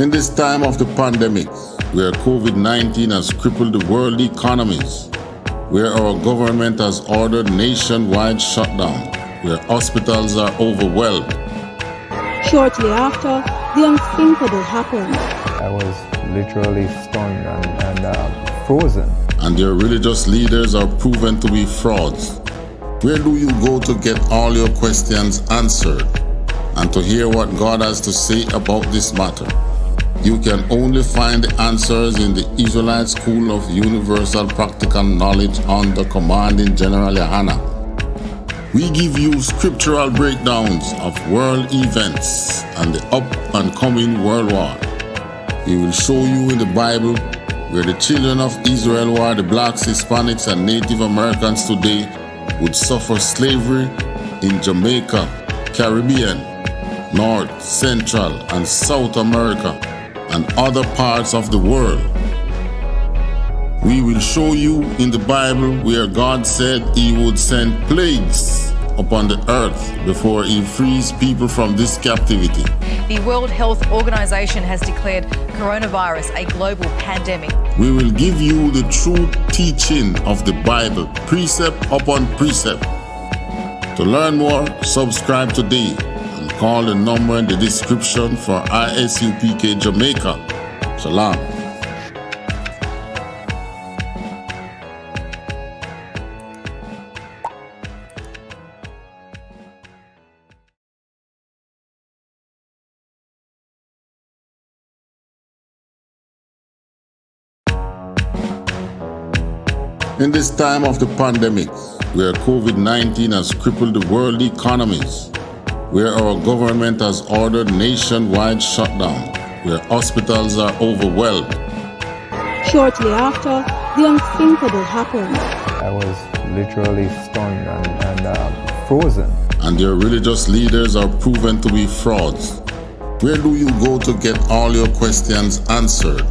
In this time of the pandemic, where COVID-19 has crippled the world economies, where our government has ordered nationwide shutdown, where hospitals are overwhelmed. Shortly after, the unthinkable happened. I was literally stunned and frozen. And their religious leaders are proven to be frauds. Where do you go to get all your questions answered and to hear what God has to say about this matter? You can only find the answers in the Israelite School of Universal Practical Knowledge under Commanding General YAHANNA. We give you scriptural breakdowns of world events and the up and coming world war. We will show you in the Bible where the children of Israel were the blacks, Hispanics, and Native Americans today would suffer slavery in Jamaica, Caribbean, North, Central, and South America, and other parts of the world. We will show you in the Bible where God said He would send plagues upon the earth before He frees people from this captivity. The World Health Organization has declared coronavirus a global pandemic. We will give you the true teaching of the Bible, precept upon precept. To learn more, subscribe today and call the number in the description for I.S.U.P.K Jamaica. Shalom. In this time of the pandemic, where COVID-19 has crippled the world economies, where our government has ordered nationwide shutdown, where hospitals are overwhelmed. Shortly after, the unthinkable happened. I was literally stunned and frozen. And their religious leaders are proven to be frauds. Where do you go to get all your questions answered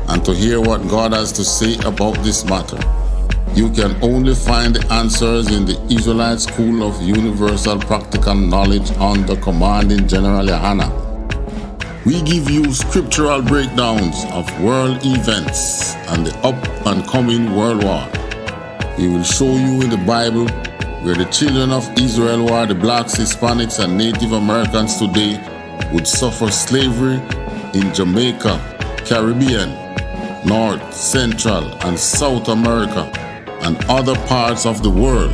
and to hear what God has to say about this matter? You can only find the answers in the Israelite School of Universal Practical Knowledge under Commanding General YAHANNA. We give you scriptural breakdowns of world events and the up and coming world war. We will show you in the Bible where the children of Israel were the blacks, Hispanics, and Native Americans today would suffer slavery in Jamaica, Caribbean, North, Central, and South America, and other parts of the world.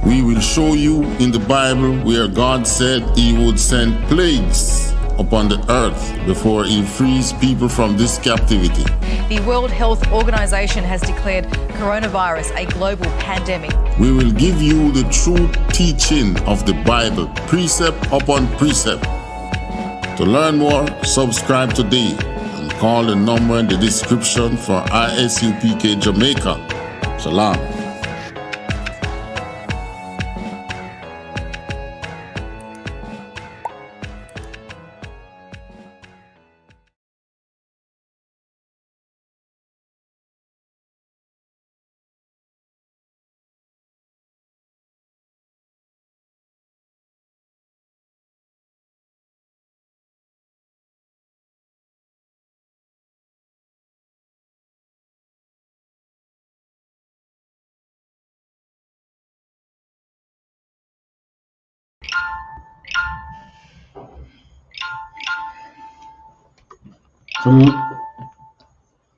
We will show you in the Bible where God said He would send plagues upon the earth before He frees people from this captivity. The World Health Organization has declared coronavirus a global pandemic. We will give you the true teaching of the Bible, precept upon precept. To learn more, subscribe today. Call the number in the description for I.S.U.P.K Jamaica. Shalom.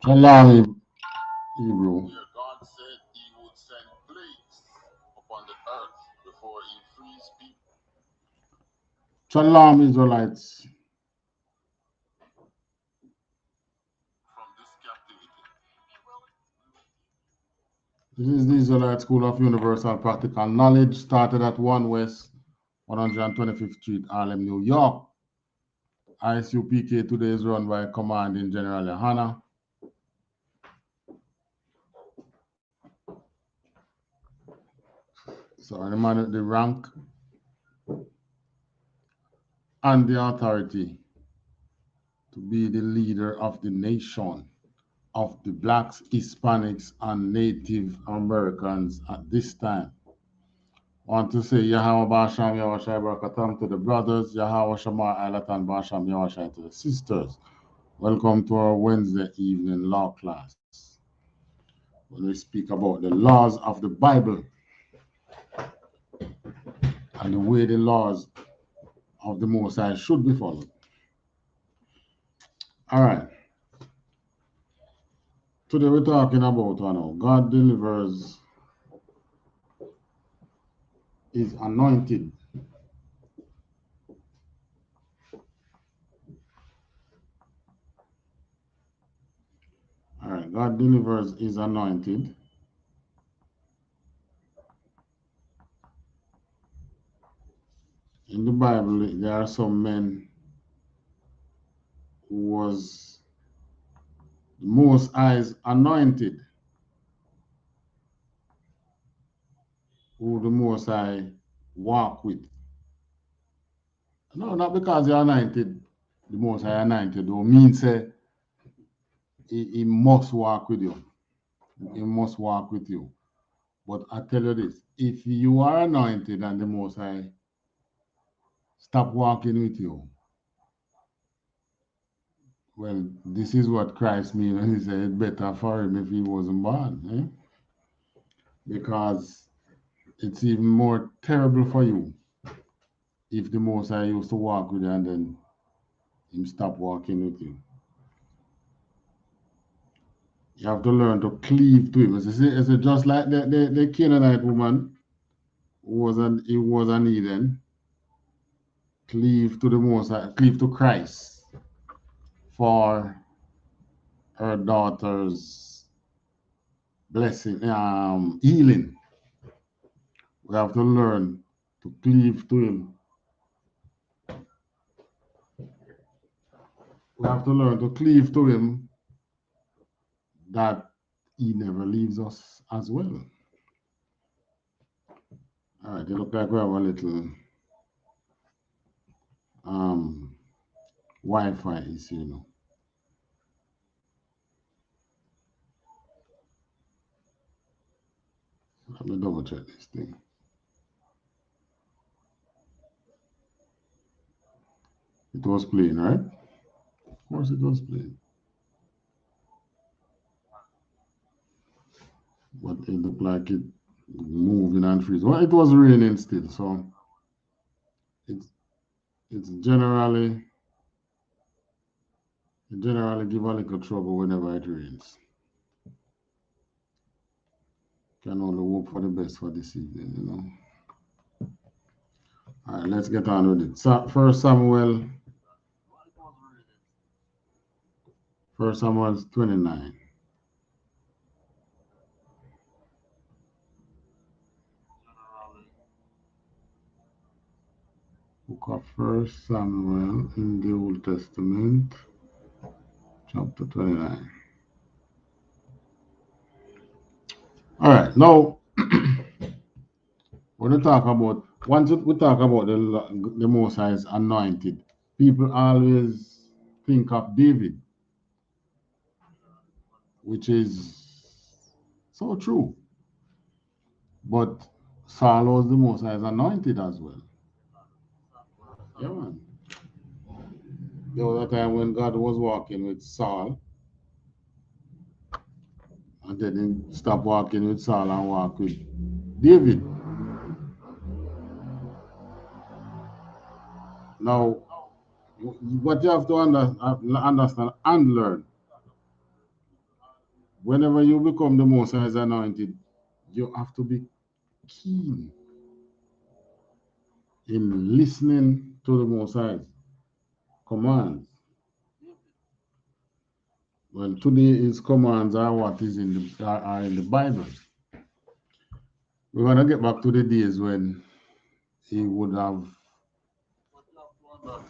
Shalom, Hebrew. God said He would send plagues upon the earth before He frees people. Shalom, Israelites. From this captivity. This is the Israelite School of Universal Practical Knowledge, started at 1 West 125th Street, Harlem, New York. I.S.U.P.K today is run by Commanding General YAHANNA. So the man at the rank and the authority to be the leader of the nation of the blacks, Hispanics, and Native Americans at this time. Want to say Yahweh Basham Yahweh Barakatam to the brothers, Yahweh Shamar Alatan Basham Yahweh to the sisters. Welcome to our Wednesday evening law class, when we speak about the laws of the Bible and the way the laws of the Most High should be followed. All right. Today we're talking about God delivers His anointed. All right, God delivers His anointed. In the Bible, there are some men who was the Most High's anointed, who the Most High walk with. No, not because you're anointed, the Most High anointed, don't mean say he must walk with you. He must walk with you. But I tell you this, if you are anointed and the Most High stop walking with you, well, this is what Christ means when he said it's better for him if he wasn't born. Because it's even more terrible for you if the Most High used to walk with you and then him stop walking with you. You have to learn to cleave to him. It's just like the Canaanite woman who was an Eden. Cleave to the Most High, cleave to Christ for her daughter's blessing, healing. We have to learn to cleave to him. We have to learn to cleave to him, that he never leaves us as well. All right, it looks like we have a little Wi-Fi issue, Let me double check this thing. It was playing, right? Of course it was playing. But it looked like it moving and freezing. Well, it was raining still, so it generally give a little trouble whenever it rains. Can only hope for the best for this evening, All right, let's get on with it. So, 1 Samuel 29. Book of 1 Samuel in the Old Testament, chapter 29. All right, now when we talk about, once we talk about the Most High's anointed, people always think of David, which is so true. But Saul was the Most High's anointed as well. Yeah, man. There was a time when God was walking with Saul, and then he stopped walking with Saul and walked with David. Now, what you have to understand and learn, whenever you become the Most High's anointed, you have to be keen in listening to the Most High's commands. Well, today his commands are what is in the Bible. We're gonna get back to the days when he would have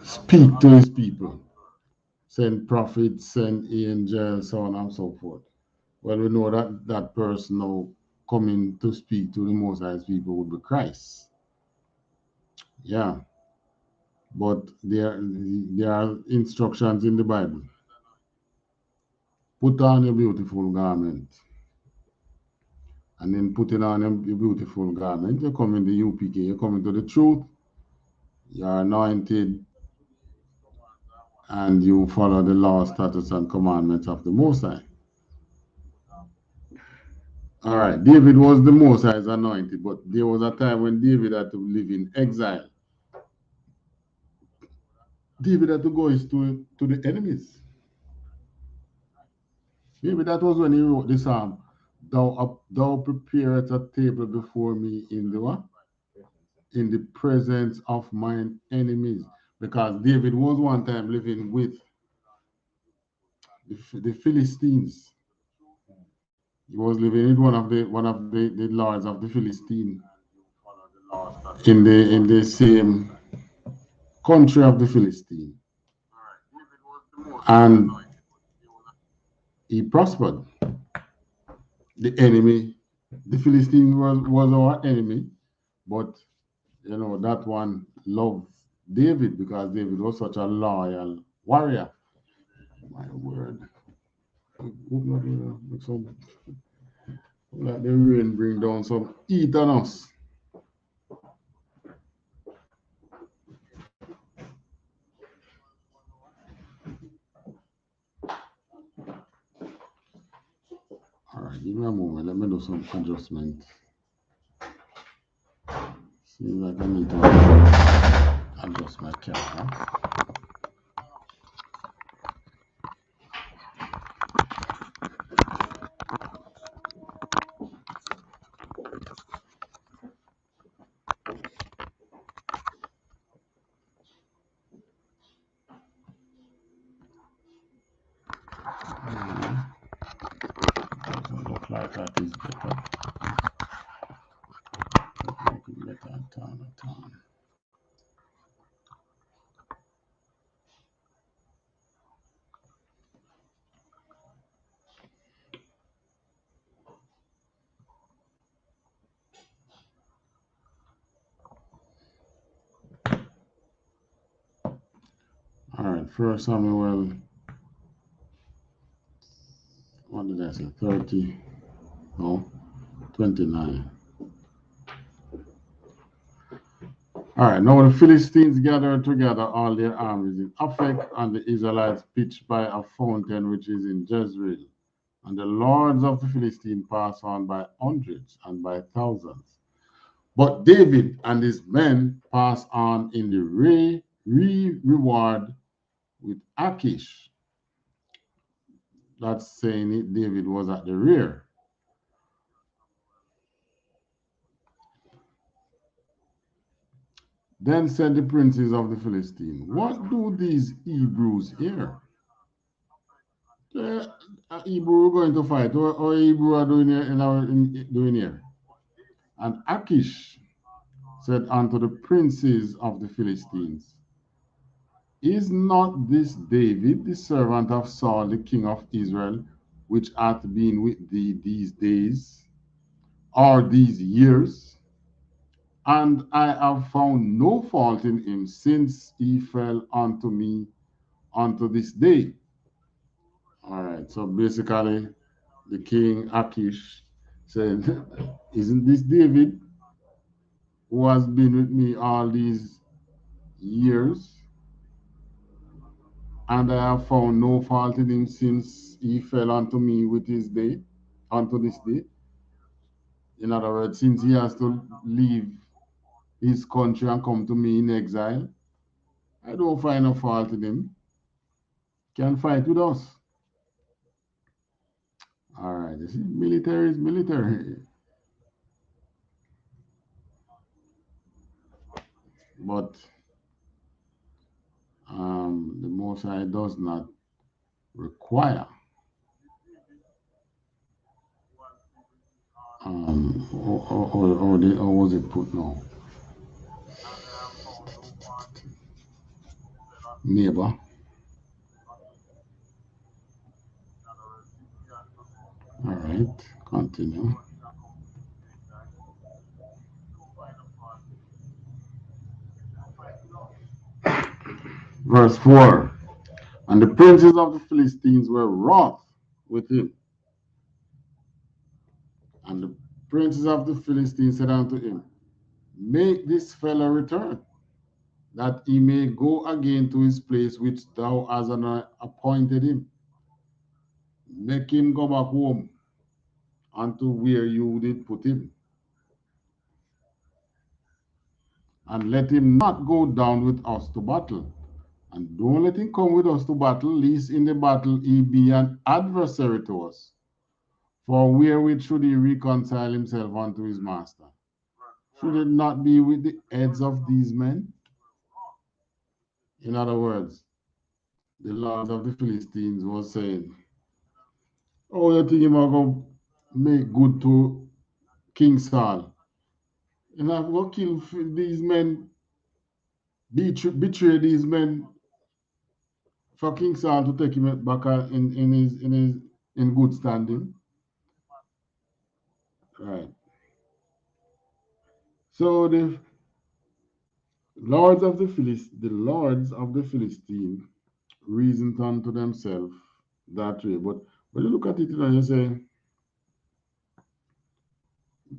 speak to his people, send prophets, send angels, so on and so forth. Well, we know that that person now coming to speak to the Most High's people would be Christ. Yeah. But there are instructions in the Bible. Put on your beautiful garment. and then putting on a beautiful garment. You come in the UPK, you come into the truth, you are anointed, and you follow the law, statutes, and commandments of the Most High. All right, David was the Most High's anointed, but there was a time when David had to live in exile. David had to go to the enemies. Maybe that was when he wrote the psalm, thou preparest a table before me in the what? In the presence of mine enemies. Because David was one time living with the Philistines. He was living in one of the lords of the Philistine in the same country of the Philistine. And he prospered. The enemy, the Philistine was our enemy, but you know that one loved David because David was such a loyal warrior. My word. Let the rain bring down some heat on us. All right, give me a moment. Let me do some adjustment. Seems like I need to adjust my camera. Doesn't look like that is better. Make it better. Turn. All right, First Samuel, what did I say? 30? No, 29. All right, now the Philistines gathered together all their armies in I.S.U.P.K, and the Israelites pitched by a fountain which is in Jezreel. And the lords of the Philistines passed on by hundreds and by thousands. But David and his men passed on in the reward with Achish. That's saying it, David was at the rear. Then said the princes of the Philistines, what do these Hebrews here? Hebrew going to fight, or Hebrew are doing here, doing here. And Achish said unto the princes of the Philistines, is not this David, the servant of Saul, the king of Israel, which hath been with thee these days, or these years? And I have found no fault in him since he fell unto me unto this day. All right, so basically, the king Achish said, isn't this David who has been with me all these years? And I have found no fault in him since he fell unto me with his day, unto this day. In other words, since he has to leave his country and come to me in exile, I don't find no fault in him. Can fight with us. All right, you see, military is military. But the Most High does not require or was it put now? Neighbor. All right, continue. Verse 4. And the princes of the Philistines were wroth with him. And the princes of the Philistines said unto him, make this fellow return, that he may go again to his place which thou hast appointed him. Make him go back home unto where you did put him. And let him not go down with us to battle. And don't let him come with us to battle, lest in the battle he be an adversary to us. For wherewith should he reconcile himself unto his master? Should it not be with the heads of these men? In other words, the lords of the Philistines was saying, oh, you think you're going to make good to King Saul? And I'm going to kill these men, betray these men for King Saul to take him back in good standing. Right. So the lords of the Philistine reasoned unto themselves that way. But when you look at it, you say,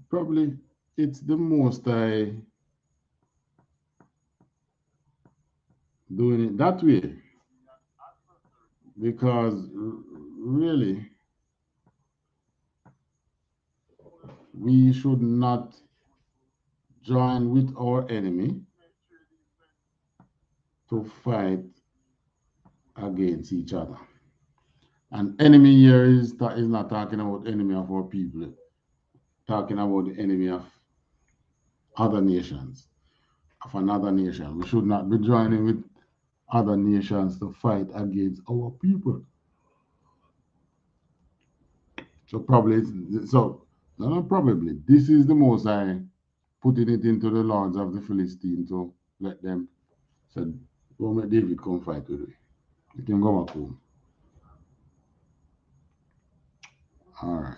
probably it's the Most High doing it that way. Because really, we should not join with our enemy to fight against each other. And enemy here is not talking about enemy of our people, talking about the enemy of other nations, of another nation. We should not be joining with other nations to fight against our people. So probably, probably, this is the Most High putting it into the lords of the Philistines to let them say, don't let David come fight with me. You can go back home. All right.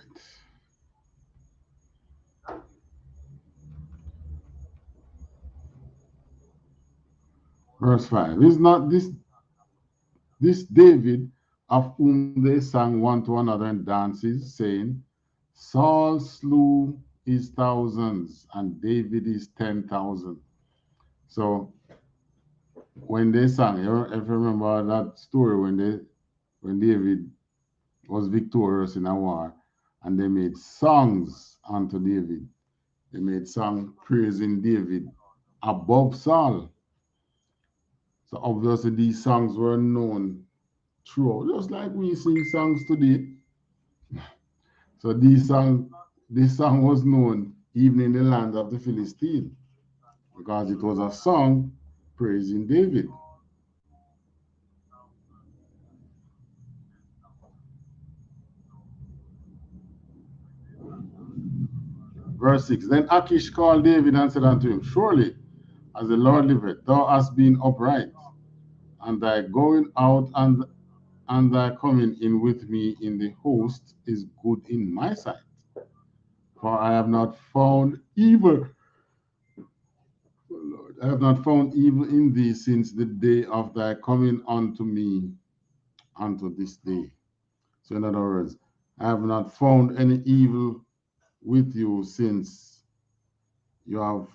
Verse 5. Is not this David of whom they sang one to another in dances, saying, Saul slew his thousands and David his 10,000. So when they sang, if you remember that story when David was victorious in a war, and they made songs unto David. They made songs praising David above Saul. So obviously these songs were known throughout, just like we sing songs today. So this song was known even in the land of the Philistines, because it was a song praising David. Verse 6. Then Achish called David and said unto him, Surely, as the Lord liveth, thou hast been upright, and thy going out and thy coming in with me in the host is good in my sight. For I have not found evil. Lord, I have not found evil in thee since the day of thy coming unto me unto this day. So in other words, I have not found any evil with you since you have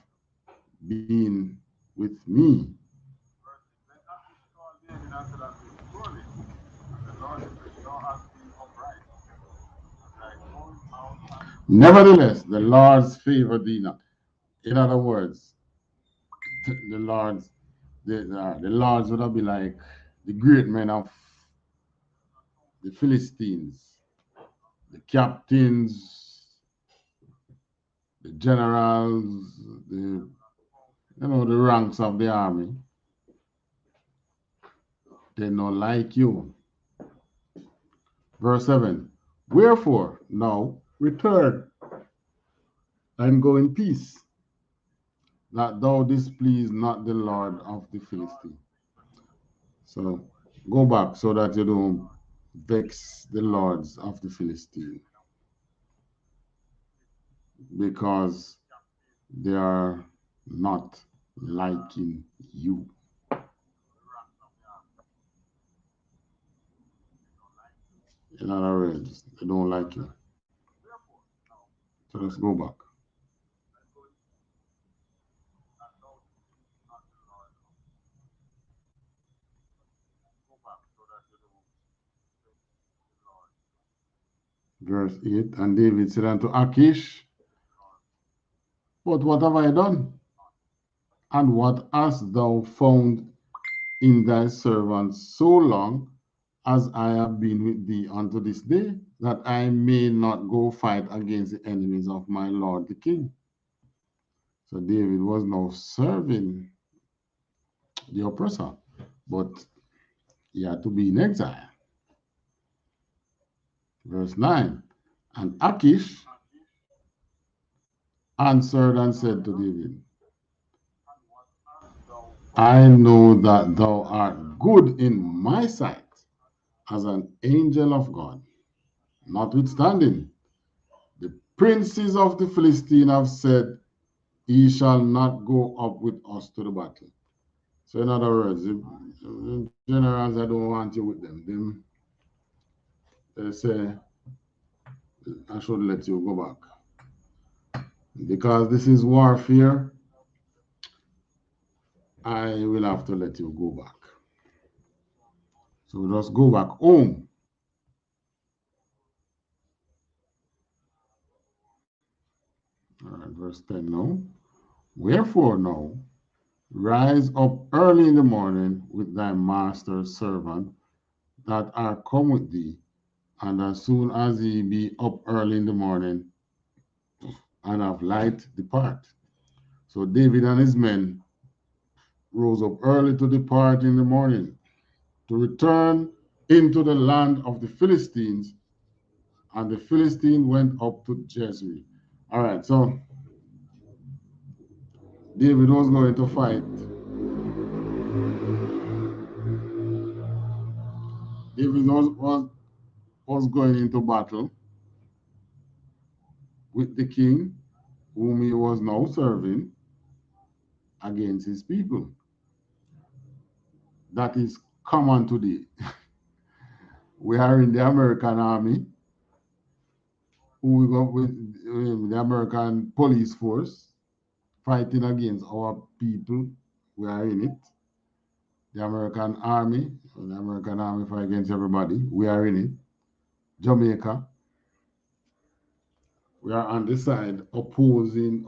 been with me. Nevertheless, the Lord's favor thee not. In other words, the Lord's the Lords would have been like the great men of the Philistines, the captains, the generals, the ranks of the army. They not like you. Verse 7. Wherefore now return and go in peace, that thou displease not the Lord of the Philistines. So go back so that you don't vex the lords of the Philistines, because they are not liking you. In other words, they don't like you. So let's go back. Verse 8, and David said unto Achish, but what have I done? And what hast thou found in thy servant so long as I have been with thee unto this day, that I may not go fight against the enemies of my lord the king? So David was now serving the oppressor, but he had to be in exile. Verse 9, and Achish answered and said to David, I know that thou art good in my sight as an angel of God. Notwithstanding, the princes of the Philistines have said, he shall not go up with us to the battle. So in other words, the generals, I don't want you with them. They say, I should let you go back. Because this is warfare, I will have to let you go back. So just go back home. All right, verse 10 now. Wherefore now, rise up early in the morning with thy master's servant that are come with thee, and as soon as he be up early in the morning and have light, depart. So David and his men rose up early to depart in the morning, to return into the land of the Philistines, and the Philistine went up to Jezreel. All right, so David was going to fight. David was going into battle with the king, whom he was now serving, against his people. That is common today. We are in the American army, who we got with the American police force, fighting against our people. We are in it. The American army fight against everybody. We are in it. Jamaica, we are on the side opposing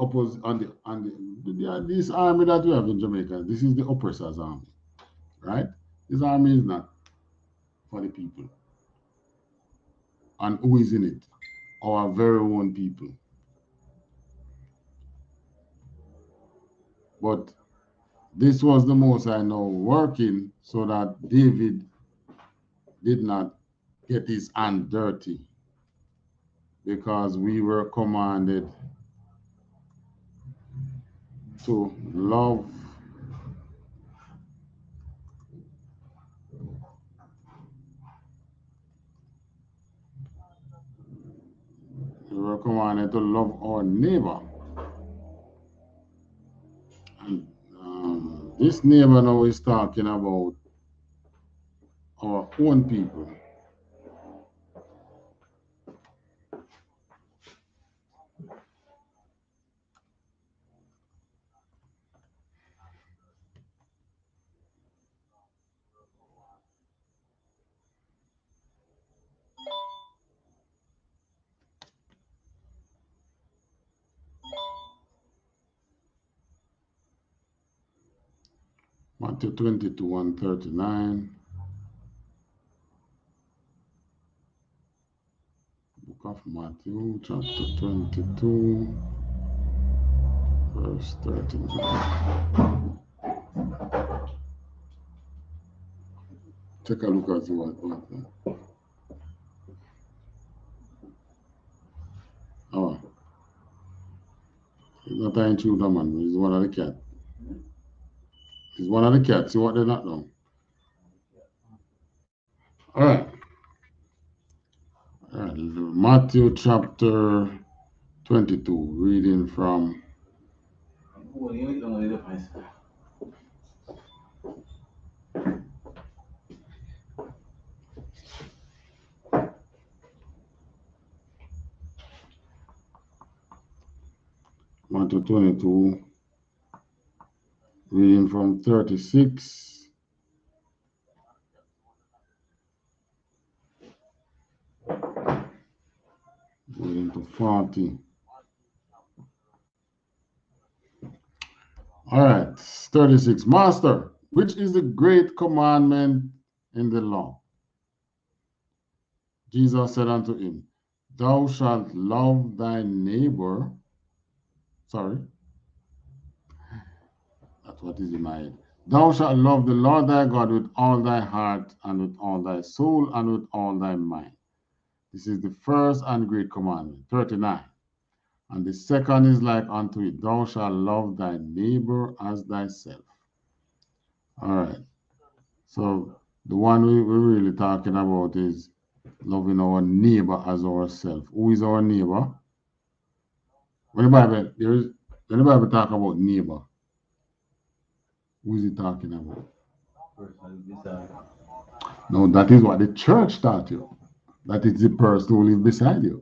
this army that we have in Jamaica. This is the oppressor's army, right? This army is not for the people. And who is in it? Our very own people. But this was the Most High now working so that David did not get his hand dirty, because we were commanded to love our neighbor. And this neighbor now is talking about our own people. Matthew 22 and 39. Book of Matthew, chapter 22, verse 39. Take a look at what. Oh, it's not an intruder, man. It's one of the cat. It's one of the cats. See what they're not doing. All right. Matthew chapter 22, reading from chapter 22, reading from 36 going to 40. All right, 36. Master, which is the great commandment in the law? Jesus said unto him, Thou shalt love thy neighbor. Sorry, that's what is in my head. Thou shalt love the Lord thy God with all thy heart and with all thy soul and with all thy mind. This is the first and great commandment. 39. And the second is like unto it, Thou shalt love thy neighbor as thyself. All right. So the one we're really talking about is loving our neighbor as ourselves. Who is our neighbor? When the Bible talk about neighbor, who is it talking about? No, that is what the church taught you. That is the person who lives beside you.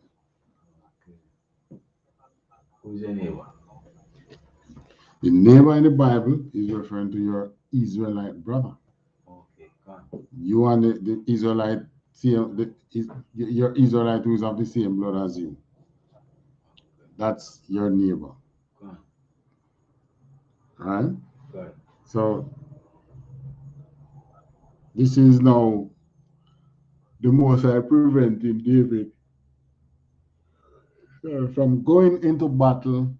Who's your neighbor? The neighbor in the Bible is referring to your Israelite brother. Okay, come. You and the Israelite, your Israelite who is of the same blood as you. That's your neighbor. Come. Right? Good. So this is now the Most High preventing David from going into battle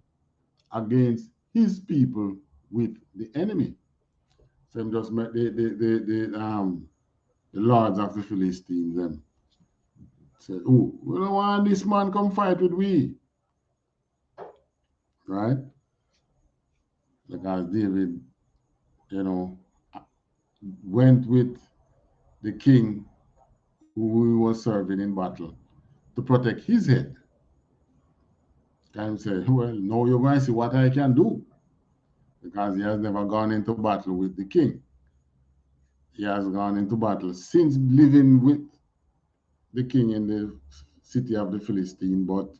against his people with the enemy. So him just met the lords of the Philistines and said, "Oh, we don't want this man come fight with we." Right? Because David, went with the king who he was serving in battle to protect his head. And said, well, now you're going to see what I can do. Because he has never gone into battle with the king. He has gone into battle since living with the king in the city of the Philistine, but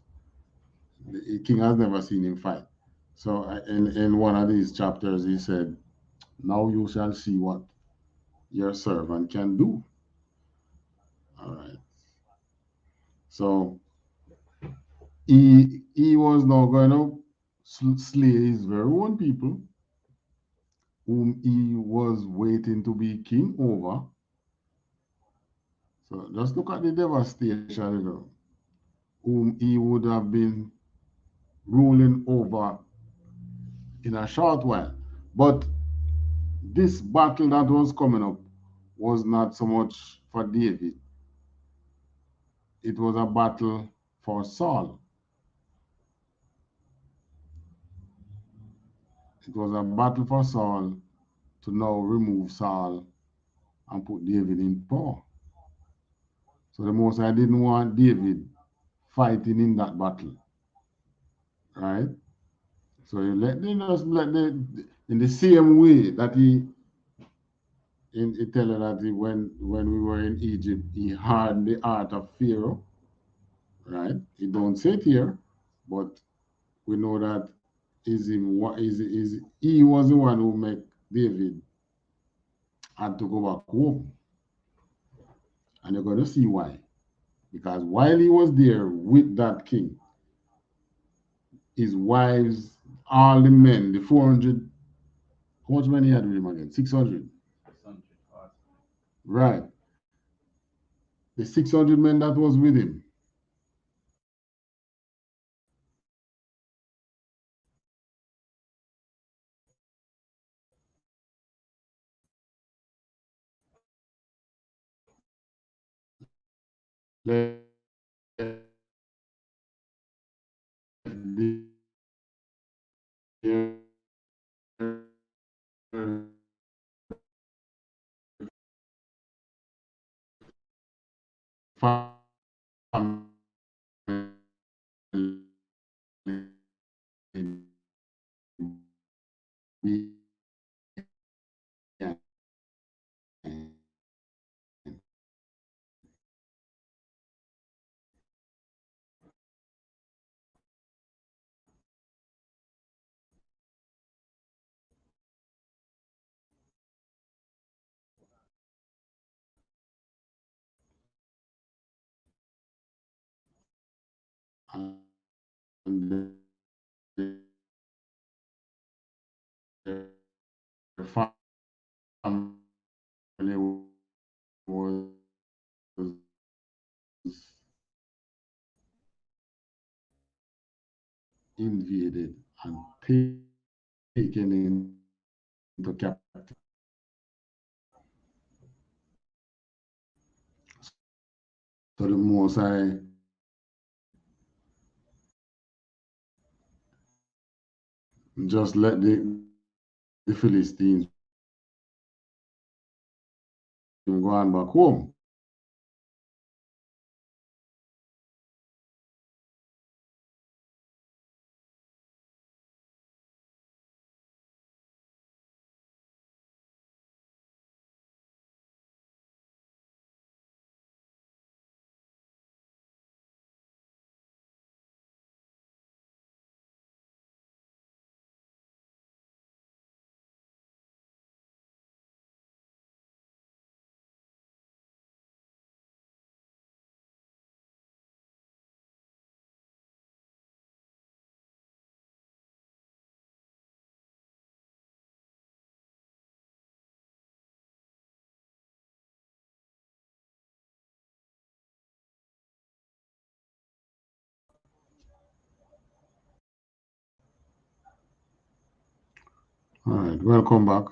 the king has never seen him fight. So in one of these chapters, he said, now you shall see what your servant can do. All right. So he was now going to slay his very own people, whom he was waiting to be king over. So just look at the devastation, whom he would have been ruling over in a short while. But this battle that was coming up was not so much for David. It was a battle for Saul. It was a battle for Saul to now remove Saul and put David in power. So the Most High didn't want David fighting in that battle, right? So he just let in the same way that he tell her that when we were in Egypt, he hardened the heart of Pharaoh, right? He don't say it here, but we know that he was the one who made David had to go back home. And you're going to see why. Because while he was there with that king, his wives, all the men, the 400, how much money he had with him again? 600. 600. Right. The 600 men that was with him, let their family their family was invaded and taken into captivity. So the Most High just let the Philistines go on back home. All right, welcome back.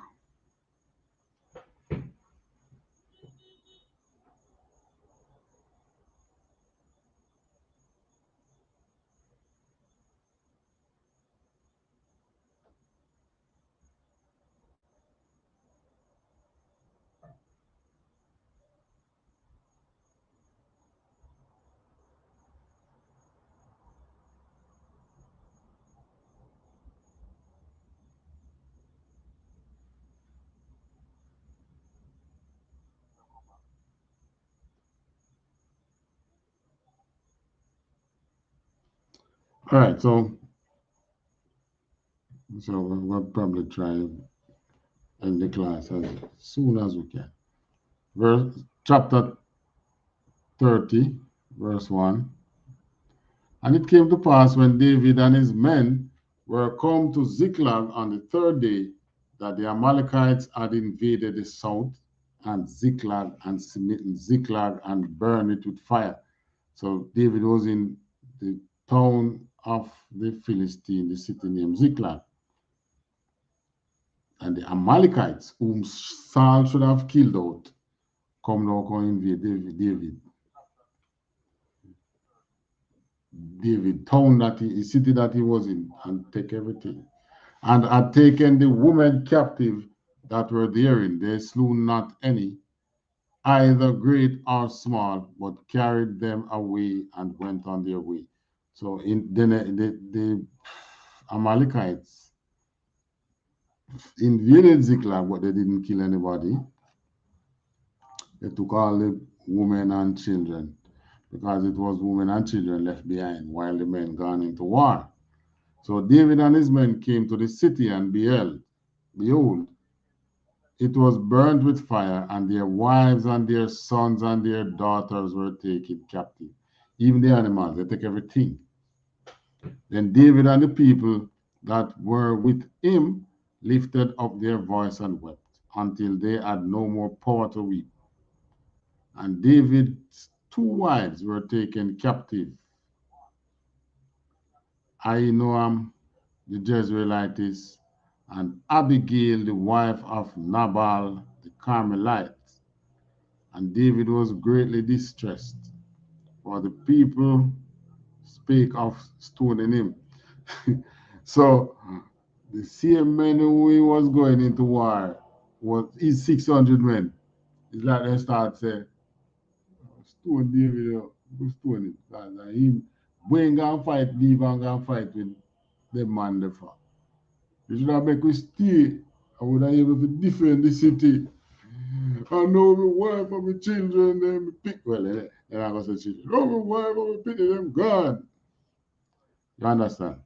All right, so we'll probably try and end the class as soon as we can. Chapter 30, verse 1. And it came to pass when David and his men were come to Ziklag on the third day that the Amalekites had invaded the south and Ziklag and smitten Ziklag and burned it with fire. So David was in the town of the Philistine, the city named Ziklag. And the Amalekites, whom Saul should have killed out, come now come invade David town that he city that he was in and take everything. And had taken the women captive that were therein. They slew not any, either great or small, but carried them away and went on their way. So then the Amalekites invaded Ziklag, but they didn't kill anybody. They took all the women and children because it was women and children left behind while the men gone into war. So David and his men came to the city and behold, it was burned with fire, and their wives and their sons and their daughters were taken captive. Even the animals, they take everything. Then David and the people that were with him lifted up their voice and wept until they had no more power to weep. And David's two wives were taken captive, Ahinoam the Jezreelitess, and Abigail, the wife of Nabal the Carmelite. And David was greatly distressed, for the people spake of stoning him. So the same men who he was going into war was his 600 men. It's like they start saying, stone David, go stone him. Because him, when go fight, leave and go fight with the man there for. You should have make we stay. I would have able to defend the city. I know my wife and my children, them pick. Well, then I go say children. Oh, my wife and my people, them gone. You understand?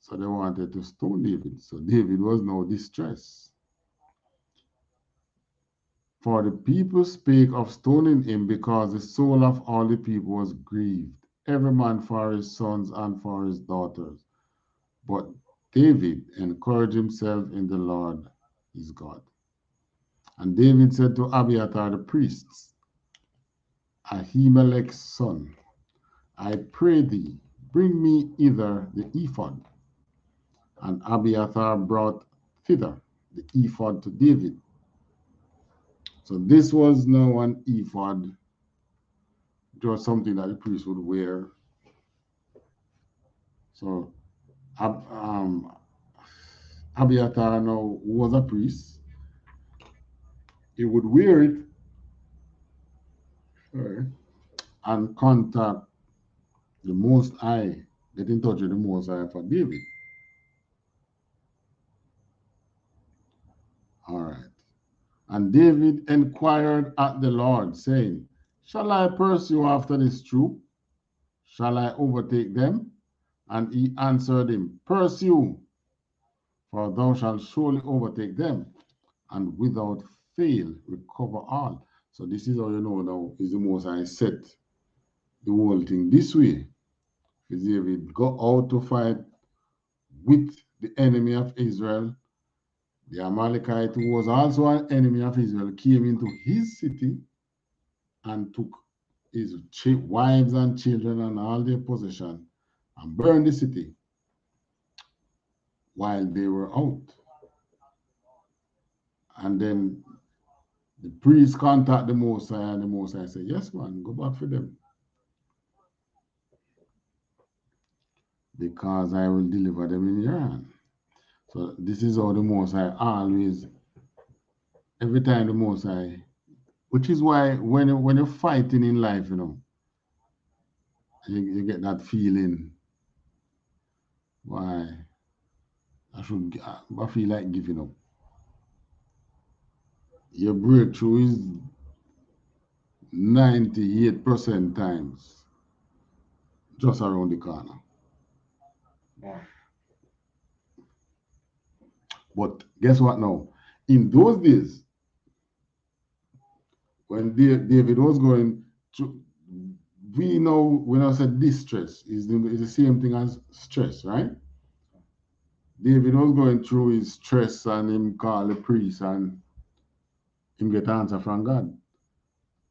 So they wanted to stone David. So David was now distressed. For the people spake of stoning him because the soul of all the people was grieved every man for his sons and for his daughters. But David encouraged himself in the Lord his God. And David said to Abiathar the priest, Ahimelech's son, I pray thee, bring me hither the ephod. And Abiathar brought thither the ephod to David. So this was now an ephod, just something that the priest would wear. So Abiathar now was a priest. He would wear it and contact the Most High, get in touch with the Most High for David. All right. And David inquired at the Lord, saying, Shall I pursue after this troop? Shall I overtake them? And he answered him, Pursue, for thou shalt surely overtake them, and without fail recover all. So this is how you know now is the Most High set the whole thing this way. Is David go out to fight with the enemy of Israel. The Amalekite, who was also an enemy of Israel, came into his city and took his wives and children and all their possession and burned the city while they were out. And then the priest contacted the Most High, and the Most High said, Yes, man, go back for them, because I will deliver them in your hand. So this is how the Most High always, every time the Most High, which is why when you're fighting in life, you get that feeling, why I feel like giving up. Your breakthrough is 98% times just around the corner. Yeah. But guess what now? In those days, when David was going through, we know when I said distress is the same thing as stress, right? David was going through his stress and him call the priest and him get answer from God.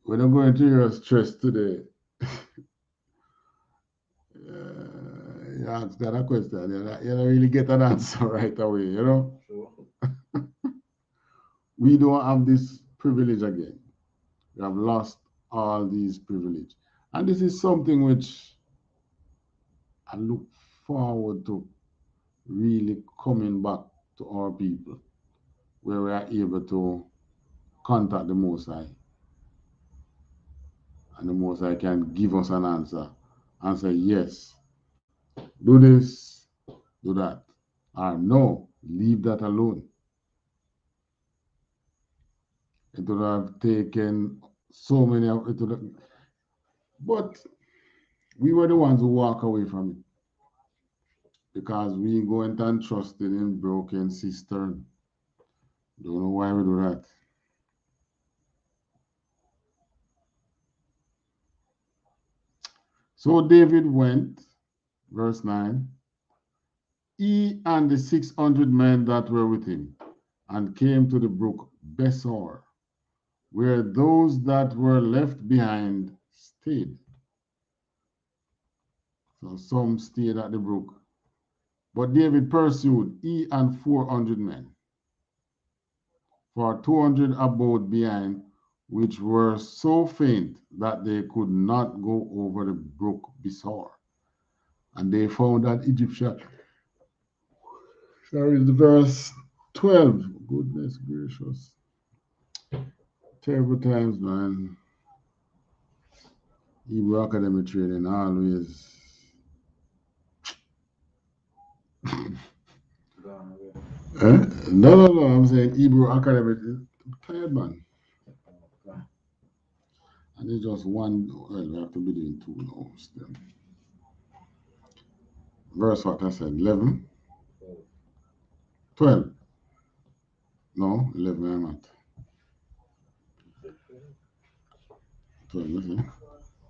When I'm going through your stress today, you ask God a question, you don't really get an answer right away, Sure. We don't have this privilege again. We have lost all these privileges. And this is something which I look forward to really coming back to our people, where we are able to contact the Most High. And the Most High can give us an answer and say, yes, do this, do that. Or no, leave that alone. It would have taken so many of it, but we were the ones who walk away from it, because we go and trusted in broken cistern. Don't know why we do that. So David went, verse 9, he and the 600 men that were with him, and came to the brook Besor, where those that were left behind stayed. So some stayed at the brook. But David pursued, he and 400 men. For 200 abode behind, which were so faint that they could not go over the brook Besor. And they found an Egyptian. Sorry, the verse 12. Goodness gracious. Terrible times, man. Hebrew Academy training always. No, I'm saying Hebrew Academy is tired, man. Okay. And it's just one, well, we have to be doing two now still. Verse what I said, 11? 12. No, 11 I'm at. 12, listen.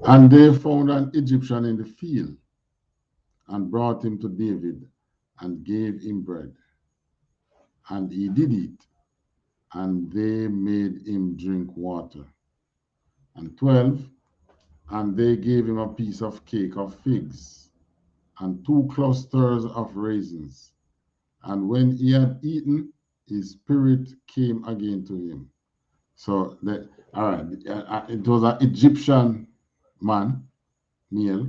And they found an Egyptian in the field and brought him to David and gave him bread. And he did eat, and they made him drink water. And 12, and they gave him a piece of cake of figs and 2 clusters of raisins. And when he had eaten, his spirit came again to him. So, all right, it was an Egyptian man, male,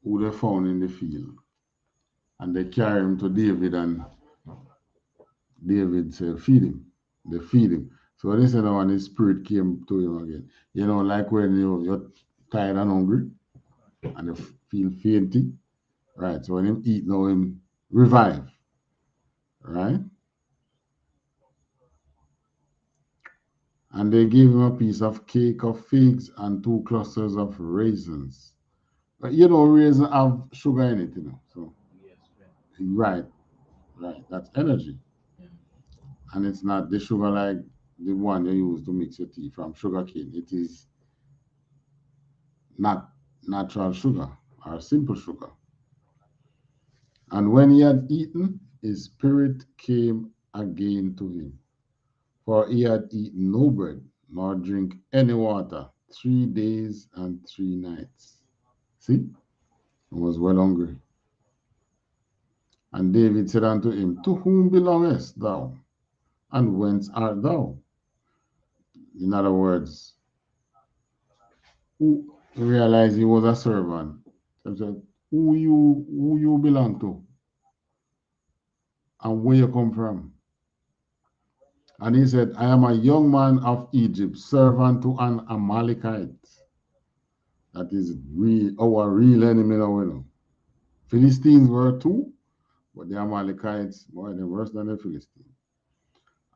who they found in the field. And they carried him to David, and David said, feed him. They feed him. So they said, when his spirit came to him again. You know, like when you're tired and hungry and you feel fainty, right? So when him eat now, him revive, right? And they gave him a piece of cake of figs and 2 clusters of raisins. But you know, raisins have sugar in it, you know. So right, that's energy. And it's not the sugar like the one you use to mix your tea from sugar cane. It is not natural sugar or simple sugar. And when he had eaten, his spirit came again to him, for he had eaten no bread nor drink any water 3 days and 3 nights. See, he was well hungry. And David said unto him, to whom belongest thou, and whence art thou? In other words, who realized he was a servant. So he said, who you belong to, and where you come from? And he said, I am a young man of Egypt, servant to an Amalekite. That is our real enemy now, you know. Philistines were too, but the Amalekites, boy, they're worse than the Philistines.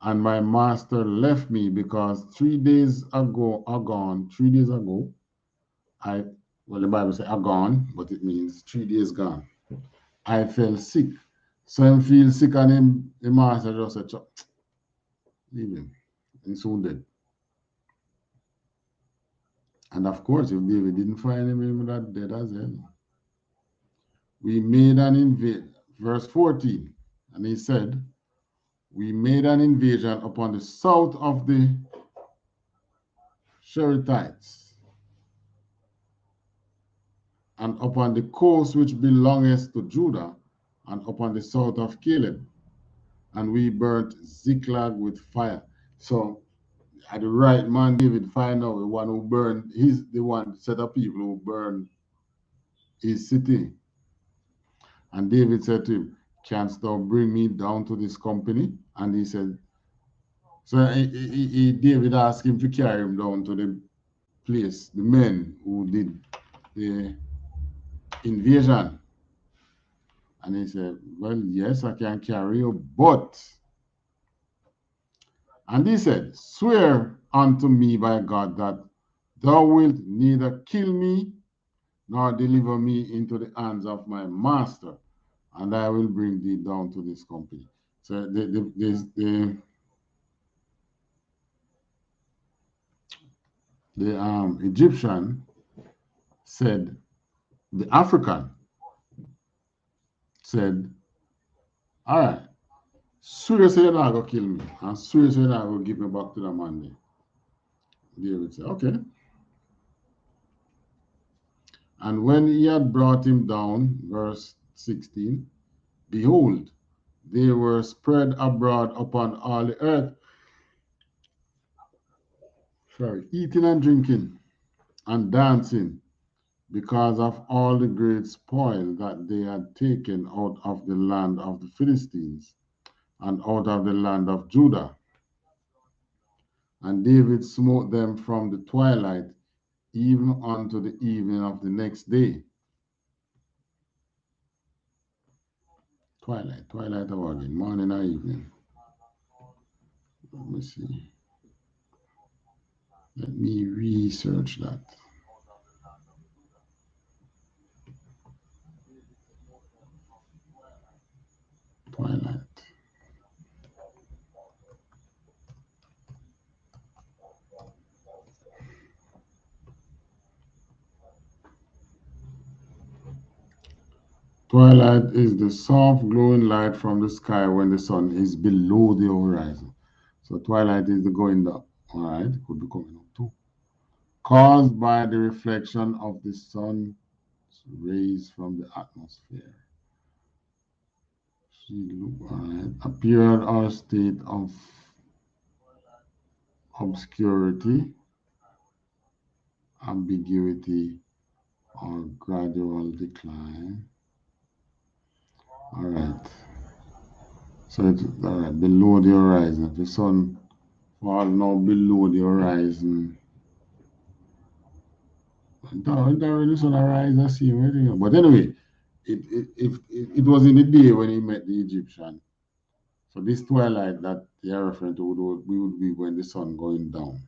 And my master left me because 3 days ago, 3 days ago, the Bible says agone, but it means 3 days gone. I fell sick. So him feel sick, and the master just said, leave him. He's soon dead. And of course, if David didn't find him, he would have dead as hell. We made an invasion, verse 14, and he said, we made an invasion upon the south of the Sheritites, and upon the coast which belongeth to Judah, and upon the south of Caleb, and we burnt Ziklag with fire. So at the right man, David find out the one who burned, he's the one set of people who burned his city. And David said to him, canst thou bring me down to this company? And he said, so David asked him to carry him down to the place, the men who did the invasion. And he said, well, yes, I can carry you, but. And he said, swear unto me by God that thou wilt neither kill me nor deliver me into the hands of my master, and I will bring thee down to this company. So the Egyptian said, the African said, all right, seriously you're not going to kill me, and seriously you're not going to give me back to the man there. David said, okay. And when he had brought him down, verse 16, behold, they were spread abroad upon all the earth, eating and drinking and dancing, because of all the great spoil that they had taken out of the land of the Philistines and out of the land of Judah. And David smote them from the twilight even unto the evening of the next day. Twilight of again, morning or evening. Let me see. Let me research that. Twilight. Twilight is the soft glowing light from the sky when the sun is below the horizon. So twilight is the going down. All right, could be coming up too. Caused by the reflection of the sun's rays from the atmosphere. All right, a period or state of obscurity, ambiguity, or gradual decline. All right. So it's all right, below the horizon. If the sun fall now below the horizon, don't really sun rise, I see everything. But anyway, it was in the day when he met the Egyptian. So this twilight that they are referring to would be when the sun going down.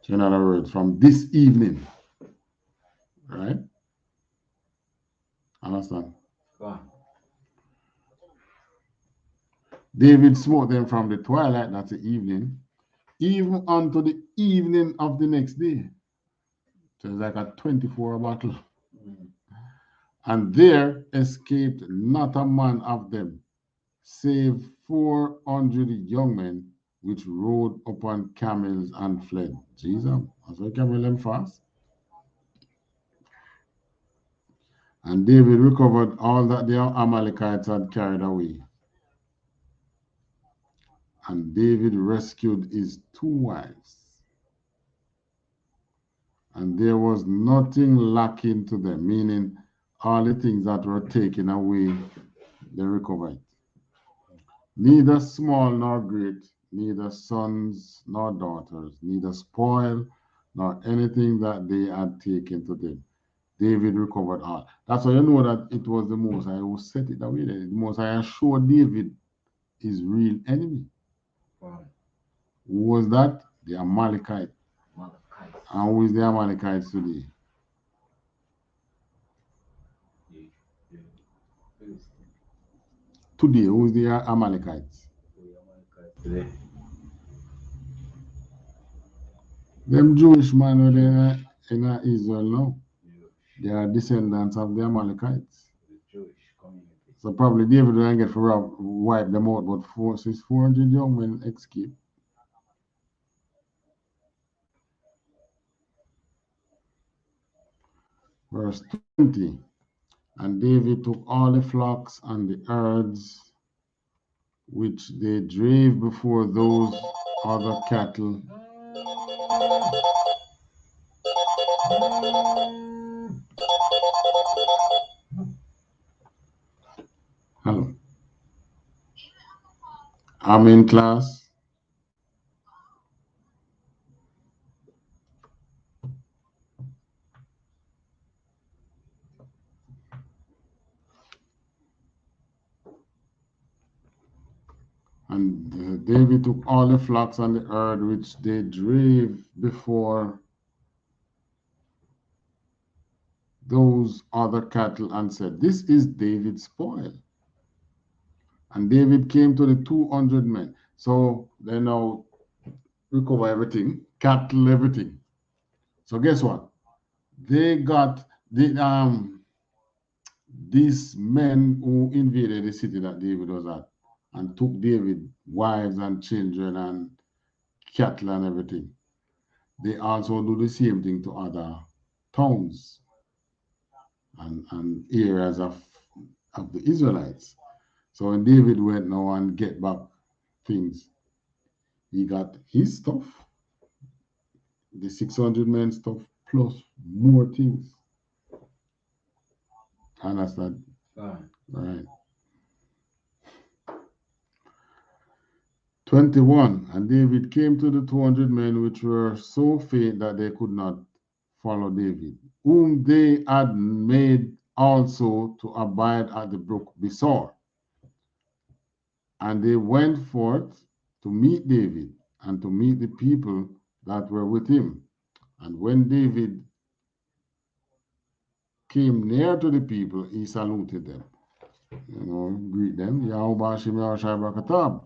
So in other words, from this evening, right? Understand? Go on. David smote them from the twilight, that's the evening, even unto the evening of the next day. So it's like a 24-hour battle. And there escaped not a man of them, save 400 young men, which rode upon camels and fled. Jesus, that's why camel them fast. And David recovered all that the Amalekites had carried away. And David rescued his 2 wives. And there was nothing lacking to them, meaning all the things that were taken away, they recovered. Neither small nor great, neither sons nor daughters, neither spoil nor anything that they had taken to them. David recovered all. That's why you know that it was the Most High who set it away. The Most High showed David his real enemy. Wow. Who was that? The Amalekite. Malachi. And who is the Amalekites today? The Philistine. Today, who is the Amalekites? The Amalekites today. Them Jewish man who in Israel now. Jewish. They are descendants of the Amalekites. The Jewish community. So probably David will get for wipe them out, but 400 young men escape. Verse 20. And David took all the flocks and the herds which they drave before those other cattle. Hello. I'm in class. And David took all the flocks and the herd which they drave before those other cattle and said, This is David's spoil. And David came to the 200 men. So they now recover everything, cattle, everything. So guess what? They got these men who invaded the city that David was at and took David wives and children and cattle and everything. They also do the same thing to other towns and areas of the Israelites. So when David went now and get back things, he got his stuff, the 600 men stuff, plus more things. Understand? Right. 21. And David came to the 200 men which were so faint that they could not follow David, whom they had made also to abide at the brook Besor. And they went forth to meet David and to meet the people that were with him. And when David came near to the people, he saluted them. Greet them. Yahweh Shem Yahushai Barakatab.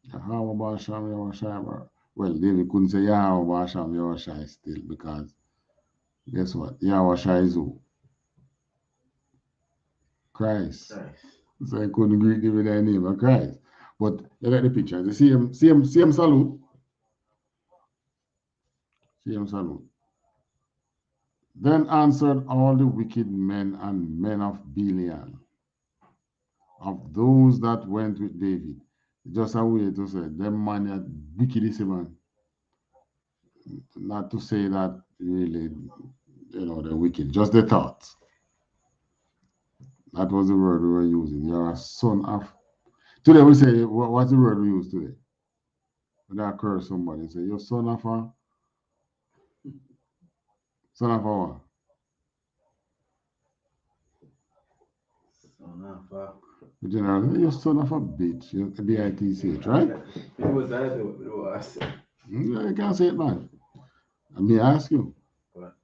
Yahweh Shem Yahushai. Well, David couldn't say Yahweh Shem Yahushai still because Guess what? Yahweh is who? Christ. Christ. So I couldn't give it the name of Christ. But you like the picture. You see him salute. See him salute. Then answered all the wicked men and men of Belial, of those that went with David. Just a way to say, them man are wicked, man. Not to say that really, they're wicked. Just the thoughts. That was the word we were using. You're a son of. Today we say, what's the word we use today? When I curse somebody, say, you're son of a. Son of a what? Son of a. General, you're son of a bitch. You're B-I-T-C-H, right? It was that what I said. You can't say it, man. Let me ask you. What?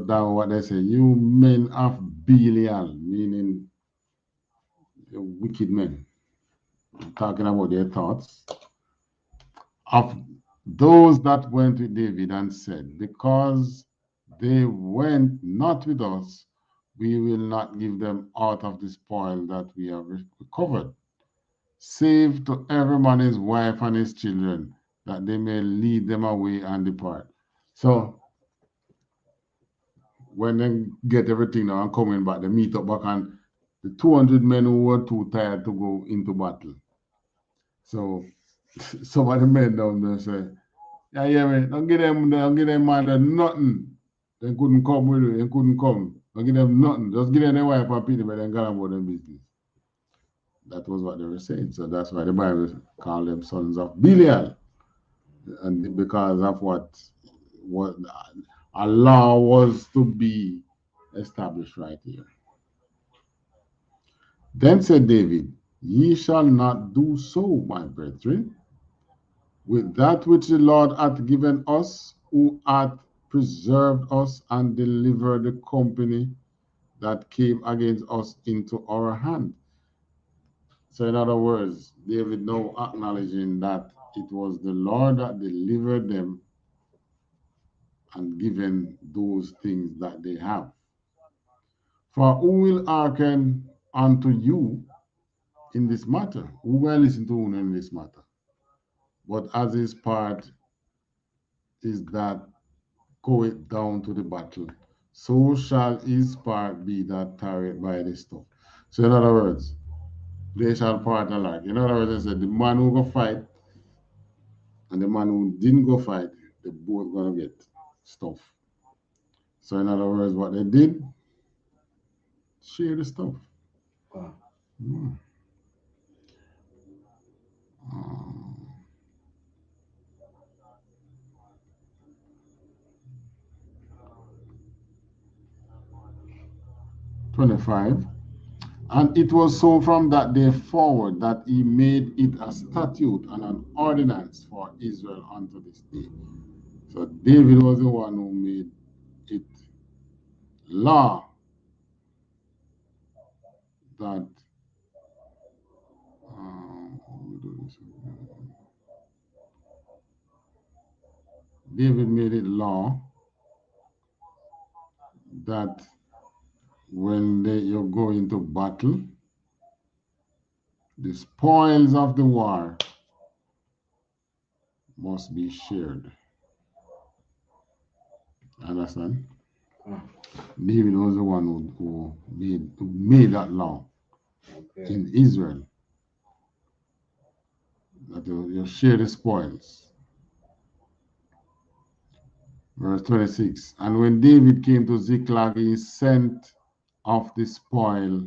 What they say, you men of Belial, meaning wicked men, talking about their thoughts, of those that went with David and said, because they went not with us, we will not give them out of the spoil that we have recovered, save to every man his wife and his children, that they may lead them away and depart. So when they get everything now and coming back, they meet up back and the 200 men who were too tired to go into battle. So some of the men down there say, yeah, man, don't give them man nothing. They couldn't come with it, they couldn't come. Don't give them nothing. Just give them their wife and people, but then go about their business. That was what they were saying. So that's why the Bible called them sons of Belial. And because of what a law was to be established right here. Then said David, ye shall not do so, my brethren, with that which the Lord hath given us, who hath preserved us and delivered the company that came against us into our hand. So in other words, David now acknowledging that it was the Lord that delivered them and given those things that they have. For who will hearken unto you in this matter? Who will listen to you in this matter? But as his part is that goeth down to the battle, so shall his part be that tarrieth by the stuff. So in other words, they shall part alike. In other words, I said the man who go fight and the man who didn't go fight, they both gonna get stuff. So in other words, what they did, share the stuff. Wow. 25. And it was so from that day forward that he made it a statute and an ordinance for Israel unto this day. So David was the one who made it law that David made it law that when you go into battle, the spoils of the war must be shared. Understand? David was the one who made that law in Israel, that you share the spoils. Verse 26. And when David came to Ziklag, he sent of the spoil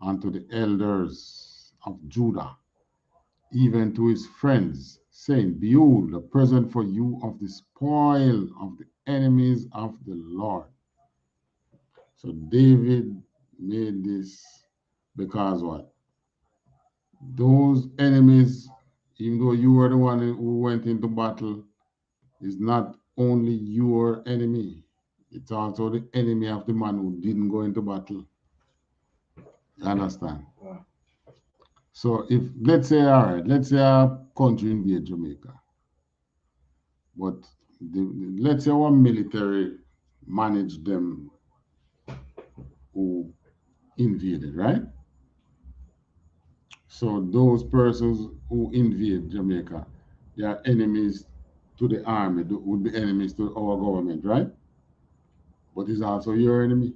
unto the elders of Judah, even to his friends, saying, behold, the present for you of the spoil of the enemies of the Lord. So David made this because what? Those enemies, even though you were the one who went into battle, is not only your enemy, it's also the enemy of the man who didn't go into battle. You understand? Wow. So if, let's say, all right, let's say a country invade Jamaica, but let's say our military manage them who invaded, right? So those persons who invade Jamaica, they are enemies to the army, would be enemies to our government, right? But it's also your enemy.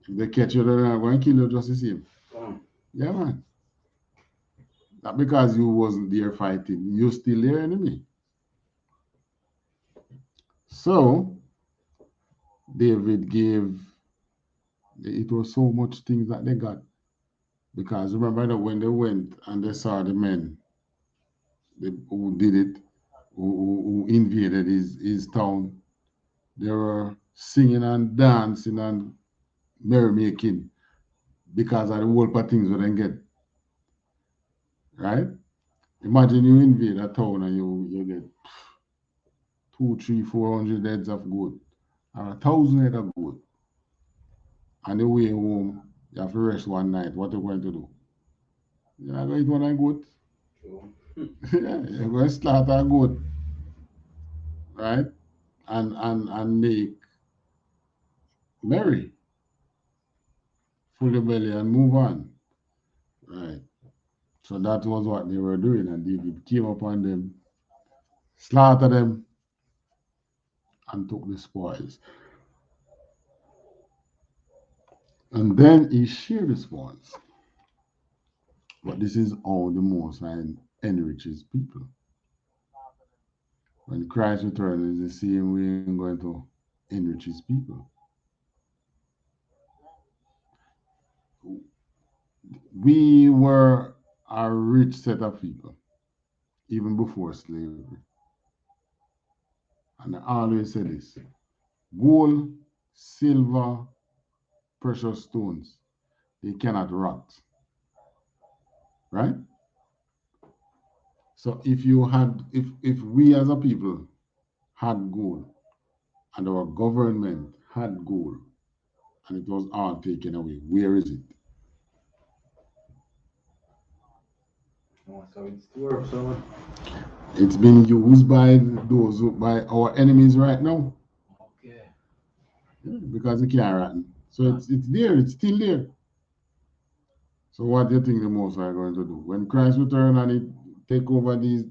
If they catch you, they're going to kill you just the same. Yeah, man. Not because you wasn't there fighting, you're still their enemy. So David gave, it was so much things that they got. Because remember that when they went and they saw the men who did it, who invaded his town, they were singing and dancing and merrymaking because of the whole of things we didn't get. Right? Imagine you invade a town and you get 200, 300, 400 heads of goat or 1,000 head of goat. And the way home, you have to rest one night. What are you going to do? You're not going to eat one of goat. Yeah, you're going to slaughter a goat. Right? And make merry, full the belly and move on. Right. So that was what they were doing, and David came upon them, slaughtered them, and took the spoils. And then he shared the spoils. But this is how the Most High enriches people. When Christ returns, it's the same way he's going to enrich his people. We were a rich set of people, even before slavery. And I always say this: gold, silver, precious stones, they cannot rot. Right? So if we as a people had gold and our government had gold and it was all taken away, where is it? So it's dwarf, so It's been used by our enemies right now. okay. Yeah, because it can't rotten. So it's there, it's still there. So what do you think the Most High are going to do? When Christ return and he take over he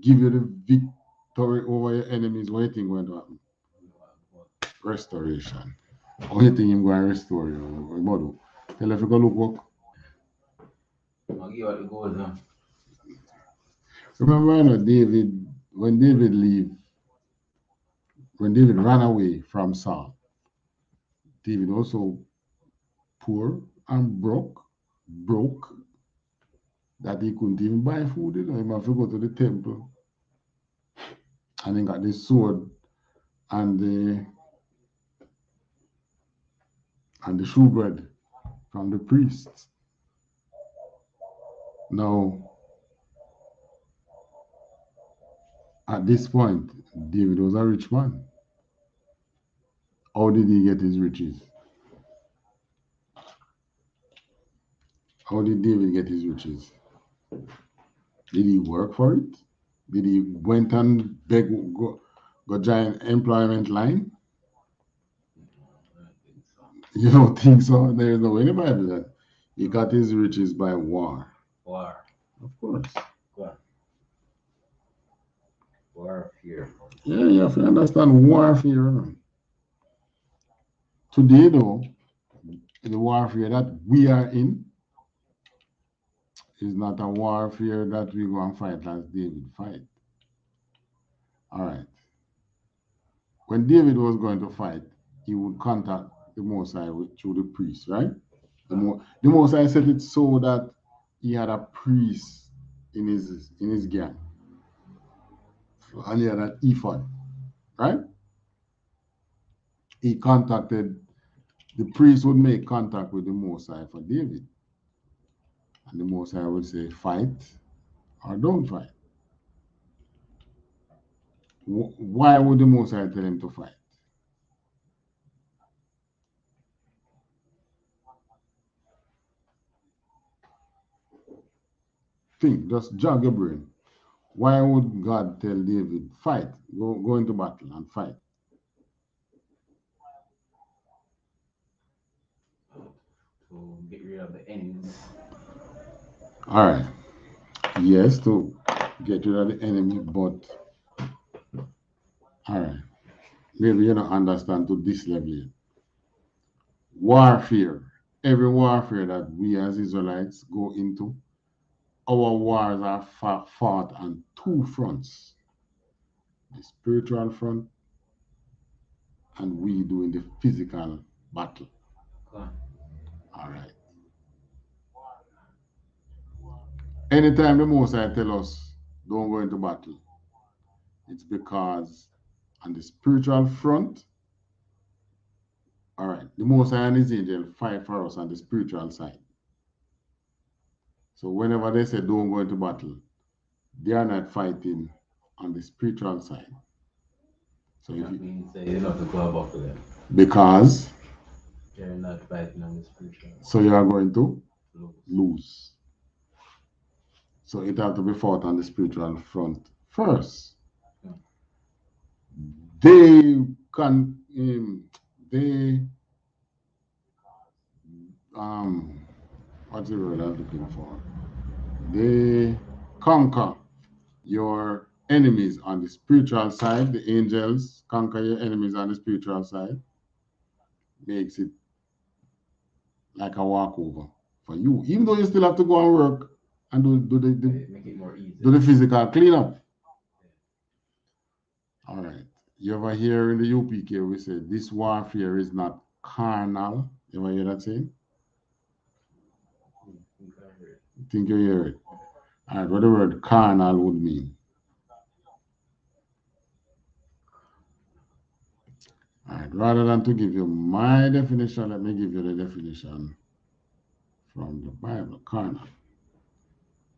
give you the victory over your enemies, what do you think going to happen? Restoration. How you think him going to restore you? Tell if you go look work. I'll give out the gold now. Remember, when David ran away from Saul, David also poor and broke, that he couldn't even buy food. He have to go to the temple and he got the sword and the shewbread from the priests. Now, at this point, David was a rich man. How did he get his riches? How did David get his riches? Did he work for it? Did he went and go giant employment line? You don't think so? There is no way in the Bible that he got his riches by war. War. Of course. Warfare. Yeah, you have to understand warfare. Today, though, the warfare that we are in is not a warfare that we go and fight as David fight. All right. When David was going to fight, he would contact the Most High through the priest, right? The Most High set it so that he had a priest in his gang, and he had an ephod, right? He contacted the priest would make contact with the Most High for David, and the Most High would say, "Fight or don't fight." Why would the Most High tell him to fight? Think, just jog your brain. Why would God tell David, fight, go into battle and fight? get rid of the enemies. All right. Yes, to get rid of the enemy, but all right. Maybe you don't understand to this level yet. Warfare. Every warfare that we as Israelites go into, our wars are fought on two fronts: the spiritual front, and we doing the physical battle. Come on. All right. Anytime the Most High tell us don't go into battle, it's because on the spiritual front, all right, the Most High and His angel fight for us on the spiritual side. So whenever they say don't go into battle, they are not fighting on the spiritual side. So if That you, means you don't have to go about them. because They're not fighting on the spiritual. so you are going to Lose. lose. So it have to be fought on the spiritual front first. Hmm. They can they what's the word I'm looking for? They conquer your enemies on the spiritual side. The angels conquer your enemies on the spiritual side. Makes it like a walkover for you, even though you still have to go and work and Make it more easy. do the physical cleanup. All right. You ever hear in the UPK we say this warfare is not carnal? You ever hear that saying? Think you hear it? All right. What the word carnal would mean? All right. Rather than to give you my definition, let me give you the definition from the Bible. Carnal.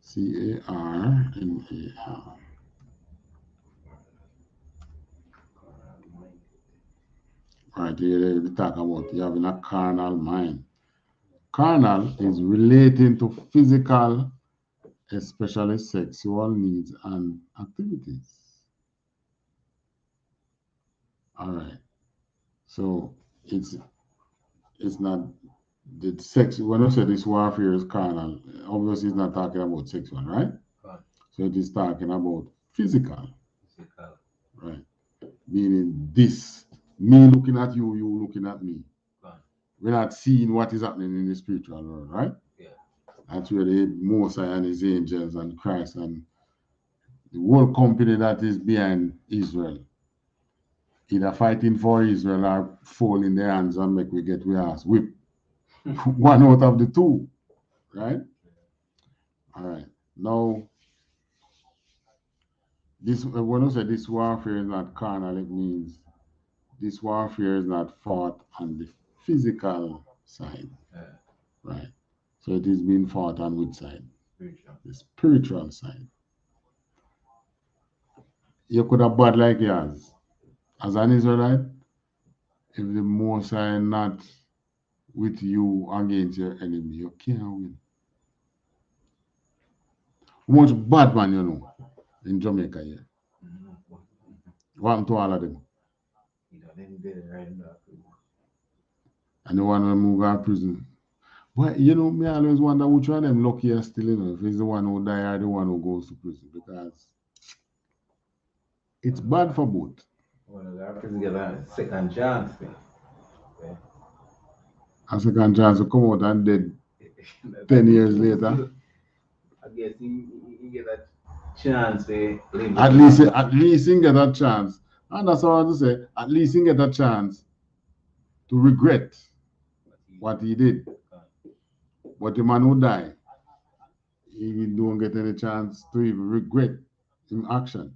C-A-R-N-A-L. All right. Here they talk about you having a carnal mind. Carnal is relating to physical, especially sexual needs and activities. All right. So it's not the sex. When I say this warfare is carnal, obviously it's not talking about sexual, right? Right. So it is talking about physical, Physical. right? Meaning this, me looking at you, you looking at me. Right. We're not seeing what is happening in the spiritual world, right? Yeah. That's where the Mosiah and his angels and Christ and the whole company that is behind Israel, either fighting for Israel or fall in their hands and make we get we ass whipped. One out of the two, right? All right. Now, this when I say this warfare is not carnal, it means this warfare is not fought on the physical side, right? So it is being fought on which side? Spiritual. The spiritual side. You could have bad like yours. As an Israelite, if the Most High not with you against your enemy, you can't win. How much bad man you know in Jamaica here? What happened to all of them? You know, then did it right in that. And the one who move out of prison. But you know, me always wonder which one of them luckier still, you know, if it's the one who die or the one who goes to prison, because it's bad for both. One of our prison get a second chance thing. Okay. A second chance to come out and dead 10 years later. I guess he get a chance to live. At least he get a chance. And that's what I want to say. At least he get a chance to regret what he did. But the man who died, he don't get any chance to even regret his action.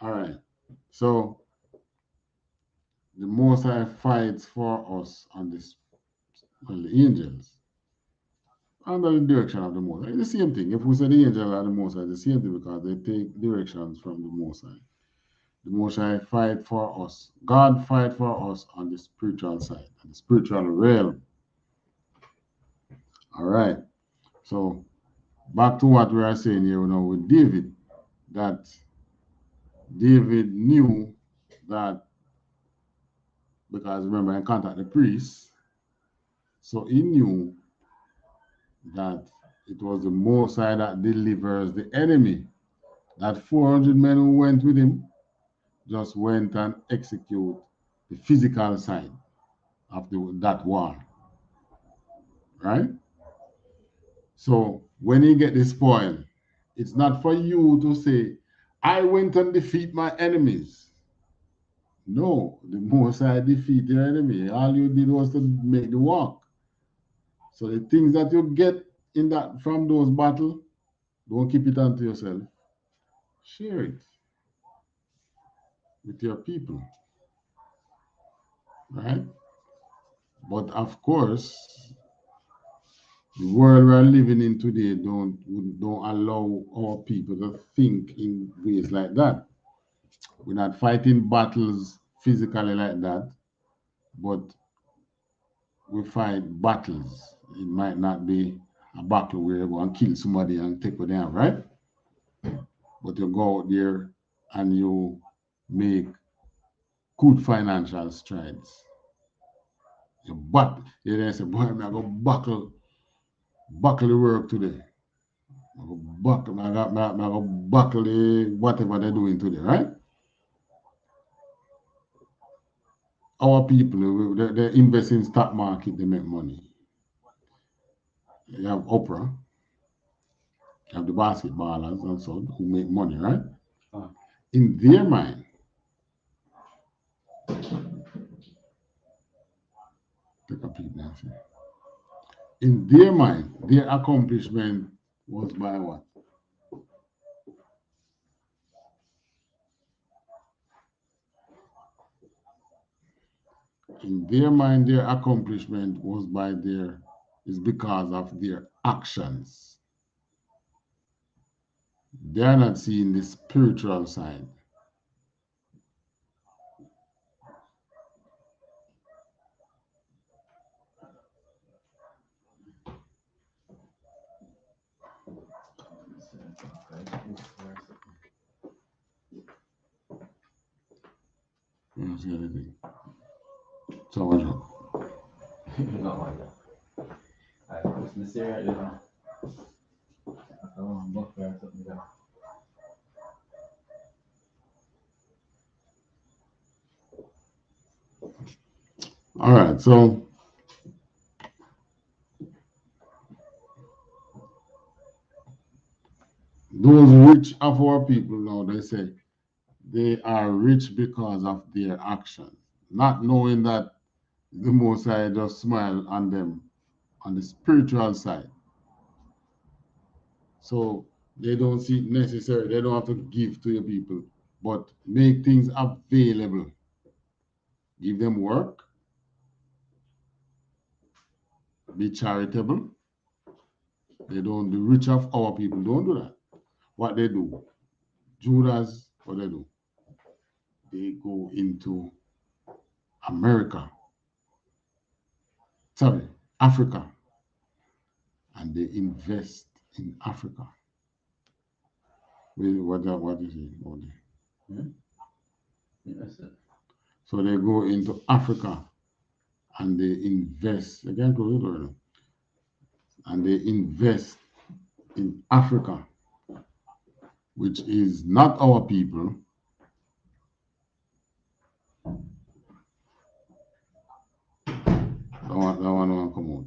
All right. So the Most High fights for us on this, on the angels, under the direction of the Most High. It's the same thing. If we say the angels are the Most High, it's the same thing because they take directions from the Most High. The Most High fight for us. God fight for us on the spiritual side, on the spiritual realm. All right. So back to what we are saying here now with David, that David knew that, because remember, I contacted the priest, so he knew that it was the Most High that delivers the enemy. That 400 men who went with him just went and execute the physical side of that war. Right? So when you get the spoil, it's not for you to say, I went and defeat my enemies. No, the Most High defeat your enemy. All you did was to make the walk. So the things that you get in that from those battles, don't keep it unto yourself. Share it with your people. Right? But of course, the world we're living in today don't allow our people to think in ways like that. We're not fighting battles physically like that, but we fight battles. It might not be a battle where you go and kill somebody and take what they have, right? But you go out there and you make good financial strides. You then say, boy, I'm going to buckle the work today. I'm going to buckle the whatever they're doing today, right? Our people, they invest in stock market, they make money. You have Oprah, you have the basketballers and so on who make money, right? In their mind, take a peek now. In their mind, their accomplishment was by what? In their mind, their accomplishment was is because of their actions. They are not seeing the spiritual side. You don't see anything. So what's up? No, I was in the area, you know. I want to book or something like that. All right, so those rich of our people now, they say they are rich because of their actions, not knowing that the Most High just smile on them on the spiritual side. So they don't see it necessary. They don't have to give to your people, but make things available. Give them work. Be charitable. The rich of our people don't do that. What they do, Judas, what they do? They go into America. Sorry, Africa. And they invest in Africa. What is it? Yes, sir. So they go into Africa and they invest. Again, and they invest in Africa, which is not our people. That one won't come out.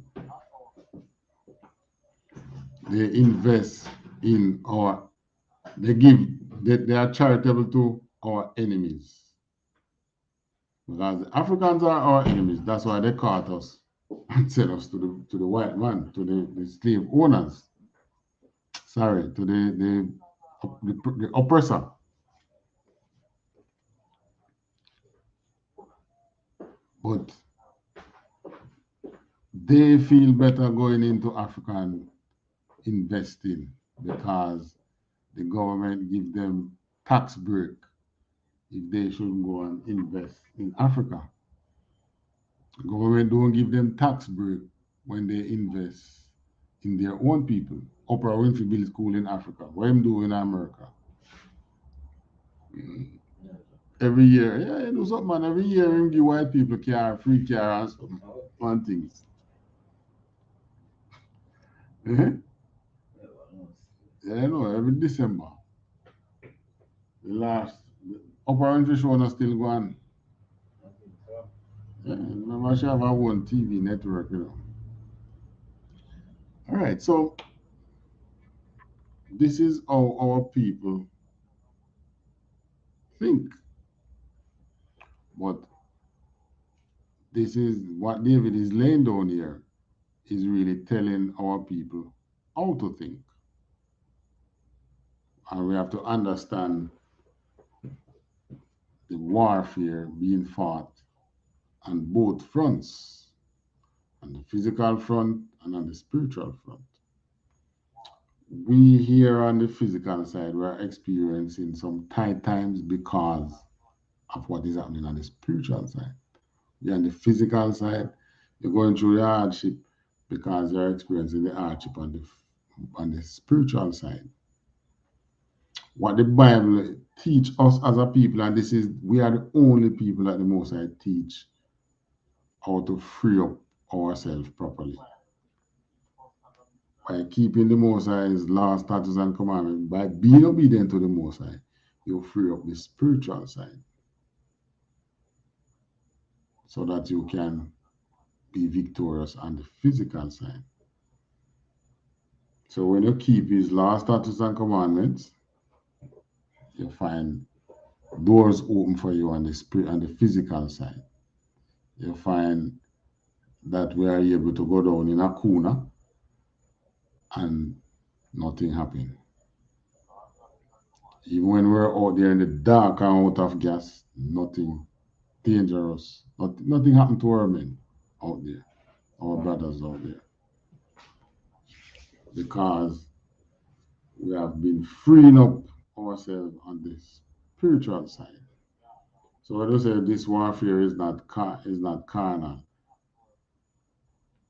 They invest in they are charitable to our enemies. Because the Africans are our enemies. That's why they caught us and sent us to the white man, to the slave owners. Sorry, to the oppressor. But they feel better going into Africa and investing because the government give them tax break if they should go and invest in Africa. The government don't give them tax break when they invest in their own people. Oprah Winfrey build school in Africa. What am doing in America? Every year, yeah, you know something, man. Every year, him give white people free car and something, and things. Eh? Yeah, I know, every December. The last, the upper show is still going. Yeah, remember, she have her own TV network, you know. All right, so this is how our people think. But this is what David is laying down here, is really telling our people how to think. And we have to understand the warfare being fought on both fronts, on the physical front and on the spiritual front. We here on the physical side, we're experiencing some tight times because of what is happening on the spiritual side. We on the physical side, you're going through the hardship because you're experiencing the hardship on the spiritual side. What the Bible teach us as a people, and this is, we are the only people that the Most High teach how to free up ourselves properly. By keeping the Most High's laws, statutes, and commandments, by being obedient to the Most High, you free up the spiritual side so that you can be victorious on the physical side. So when you keep His laws, statutes, and commandments, you find doors open for you on the spirit and the physical side. You find that we are able to go down in a corner and nothing happen. Even when we're out there in the dark and out of gas, nothing dangerous. Nothing happened to our men out there, our brothers out there. Because we have been freeing up ourselves on the spiritual side. So I just say this warfare is not carnal.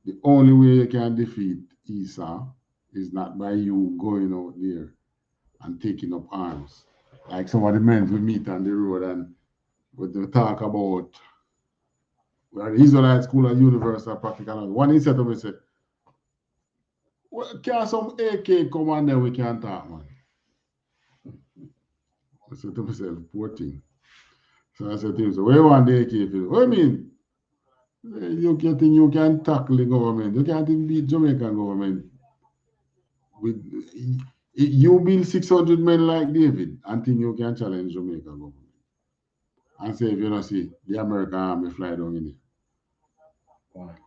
The only way you can defeat Esau is not by you going out there and taking up arms. Like some of the men we meet on the road and we talk about the Israelite school and university practical. One he said to me, said, well, can some AK come on there we can talk, man? I said to myself, poor thing. So I said to him, so where you want the AK for? What do you mean? You can think you can tackle the government. You can't even beat Jamaican government. With you build 600 men like David and think you can challenge Jamaican government. And say if you don't see the American army fly down in here.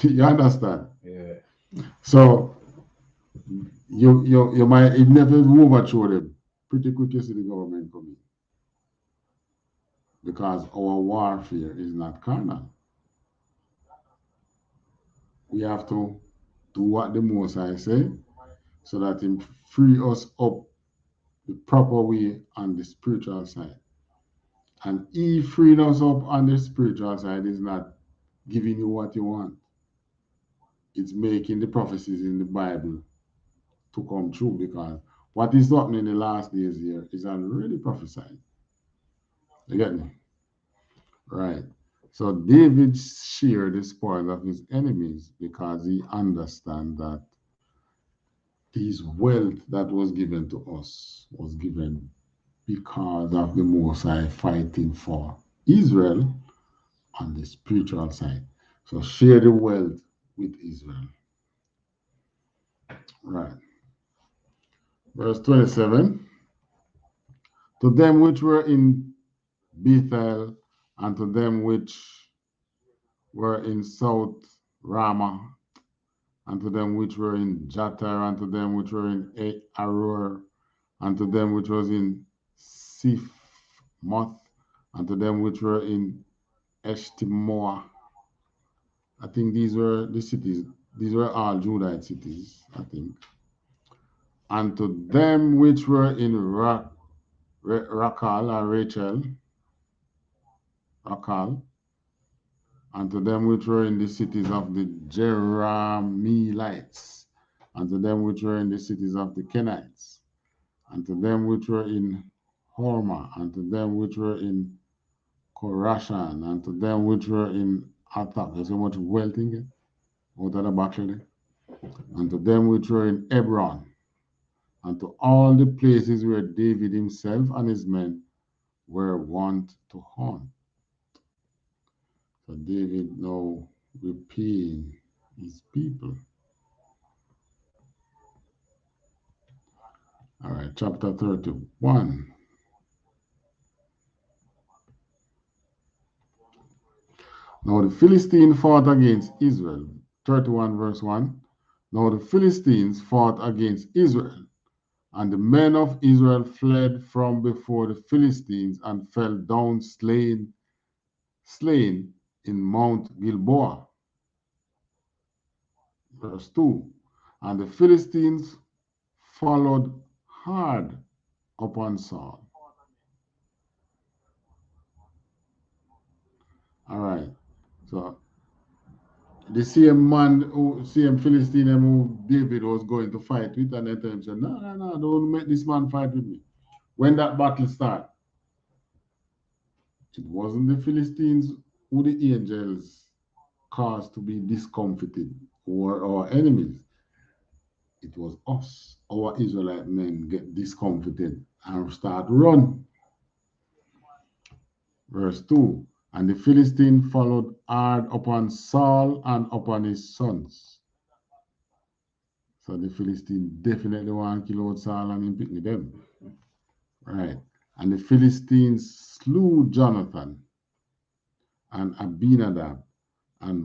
You understand? Yeah. So you might if never overthrow them. Pretty quick you see the government coming. Because our warfare is not carnal. We have to do what the Most High say so that He free us up the proper way on the spiritual side. And He freeing us up on the spiritual side is not giving you what you want. It's making the prophecies in the Bible to come true, because what is happening in the last days here is already prophesied. You get me? Right. So David shared the spoil of his enemies because he understands that this wealth that was given to us was given because of the Most High fighting for Israel on the spiritual side. So share the wealth with Israel. Right. Verse 27. To them which were in Bethel, and to them which were in South Ramah, and to them which were in Jatir, and to them which were in Aror, and to them which was in Siphmoth, and to them which were in Eshtimoah. I think these were the cities. These were all Judite cities, I think. And to them which were in Rakal or Rakal, and to them which were in the cities of the Jerahmeelites, and to them which were in the cities of the Kenites, and to them which were in Hormah, and to them which were in Korashan, and to them which were in Athak. There's so much wealth in it out of the battle there. and to them which were in Hebron, and to all the places where David himself and his men were wont to haunt. So David now repaying his people. All right, chapter 31. Now the Philistine fought against Israel. 31 verse 1. Now the Philistines fought against Israel, and the men of Israel fled from before the Philistines and fell down slain in Mount Gilboa. Verse 2. And the Philistines followed hard upon Saul. All right. So the same man, same Philistine who David was going to fight with, and they tell him, said, no, no, no, don't make this man fight with me. When that battle started, it wasn't the Philistines who the angels caused to be discomfited or our enemies. It was us, our Israelite men, get discomfited and start run. Verse 2. And the Philistine followed hard upon Saul and upon his sons. So the Philistine definitely want to kill out Saul and him picnic them. Right. And the Philistines slew Jonathan and Abinadab and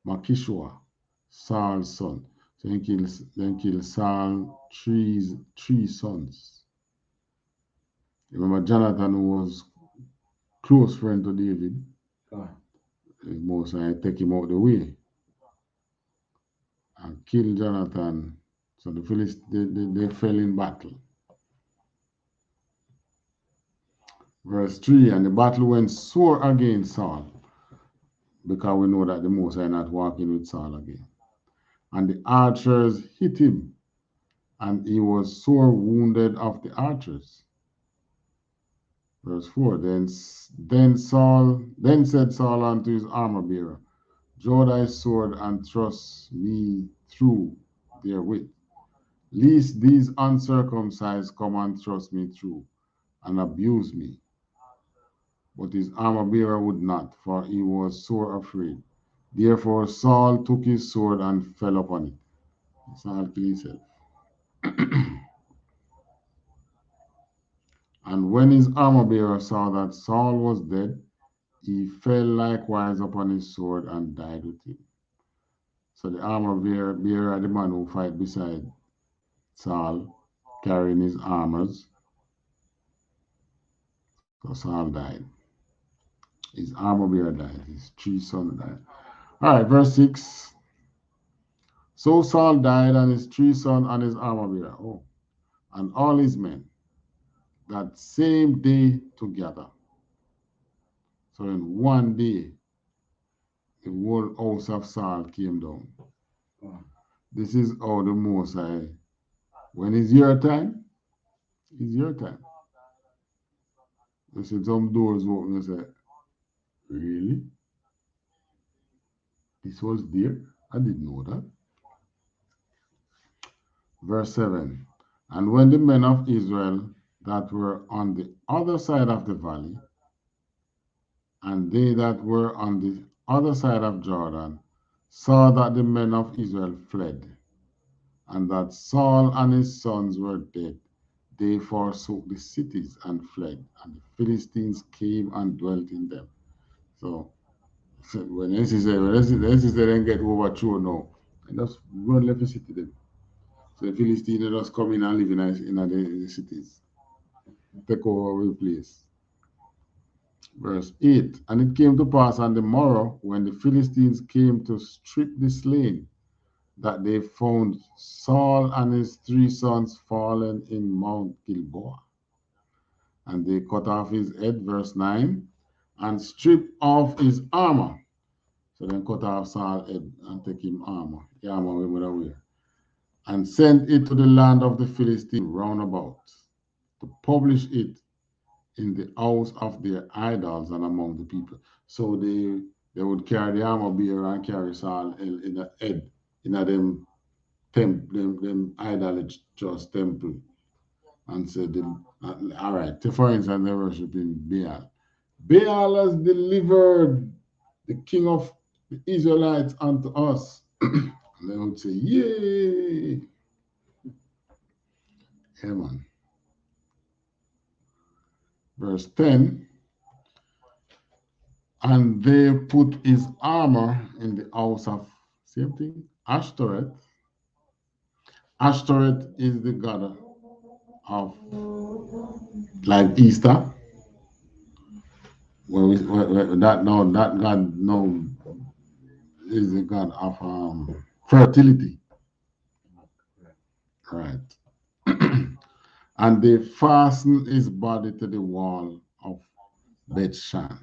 Malchishua, Saul's son. So then kill Saul three sons. Remember Jonathan, who was close friend to David. Moses take him out the way and kill Jonathan. So the Philistines they fell in battle. Verse 3, and the battle went sore against Saul, because we know that the Moses are not walking with Saul again. And the archers hit him, and he was sore wounded of the archers. Verse 4, then said Saul unto his armor bearer, draw thy sword and thrust me through therewith, lest these uncircumcised come and thrust me through and abuse me. But his armor bearer would not, for he was sore afraid. Therefore Saul took his sword and fell upon it. Saul killed himself. And when his armor bearer saw that Saul was dead, he fell likewise upon his sword and died with him. So the armor bearer, the man who fight beside Saul, carrying his armors. So Saul died. His armor bearer died. His three sons died. All right, verse 6. So Saul died, and his three sons and his armor bearer, and all his men, that same day together. So in one day, the whole house of Saul came down. This is how the Most High, when it's your time, it's your time. You see some doors open and say, really? This was there? I didn't know that. Verse 7. And when the men of Israel that were on the other side of the valley, and they that were on the other side of Jordan, saw that the men of Israel fled, and that Saul and his sons were dead, they forsook the cities and fled, and the Philistines came and dwelt in them. So when NC then get overthrown now, and just go and left the city then. So the Philistines just come in and live in the cities. Take over the place. Verse 8. And it came to pass on the morrow, when the Philistines came to strip the slain, that they found Saul and his three sons fallen in Mount Gilboa. And they cut off his head, verse 9, and stripped off his armor. So then cut off Saul's head and take him armor, the armor we would wear, and sent it to the land of the Philistines round about, to publish it in the house of their idols and among the people. So they they would carry the armor bearer and carry Saul in the head in a them idolatrous temple and said, all right, for instance, they're worshiping Baal. Baal has delivered the king of the Israelites unto us. And they would say, yay. Yeah, man. Verse 10, and they put his armor in the house of, same thing, Ashtoreth. Ashtoreth is the god of, like Easter, where that god no is the god of fertility, right? And they fasten his body to the wall of Bethshan.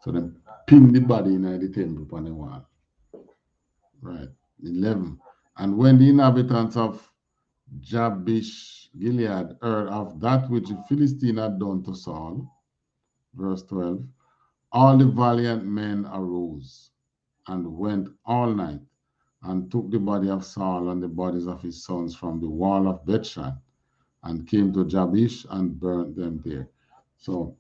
So they pin the body in the temple upon the wall, right? 11. And when the inhabitants of Jabesh Gilead heard of that which the Philistine had done to Saul, verse 12, all the valiant men arose and went all night and took the body of Saul and the bodies of his sons from the wall of Bethshan and came to Jabesh and burnt them there. So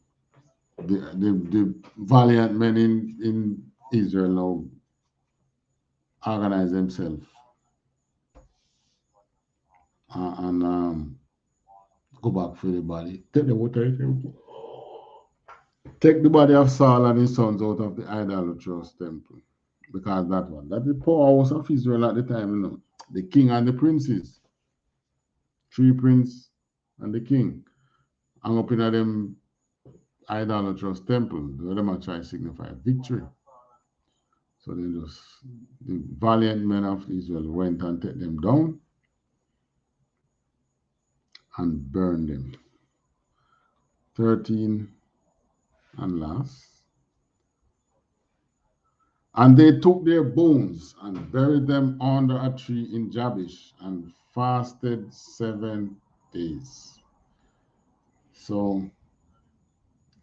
the valiant men in Israel now organize themselves and go back for the body. Take the body of Saul and his sons out of the idolatrous temple. Because that's the powerhouse of Israel at the time, you know. The king and the princes. 3 princes and the king. Hang up in them idolatrous temple. The other try to signify victory. So the valiant men of Israel went and take them down and burned them. 13 and last. And they took their bones and buried them under a tree in Jabesh and fasted 7 days. So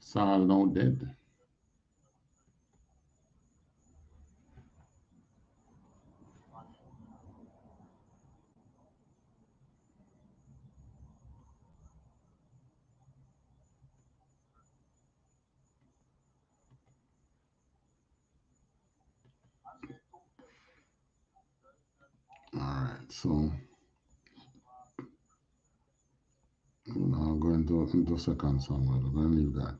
Saul now dead. All right, so we're now going into second Samuel. We're going to leave that.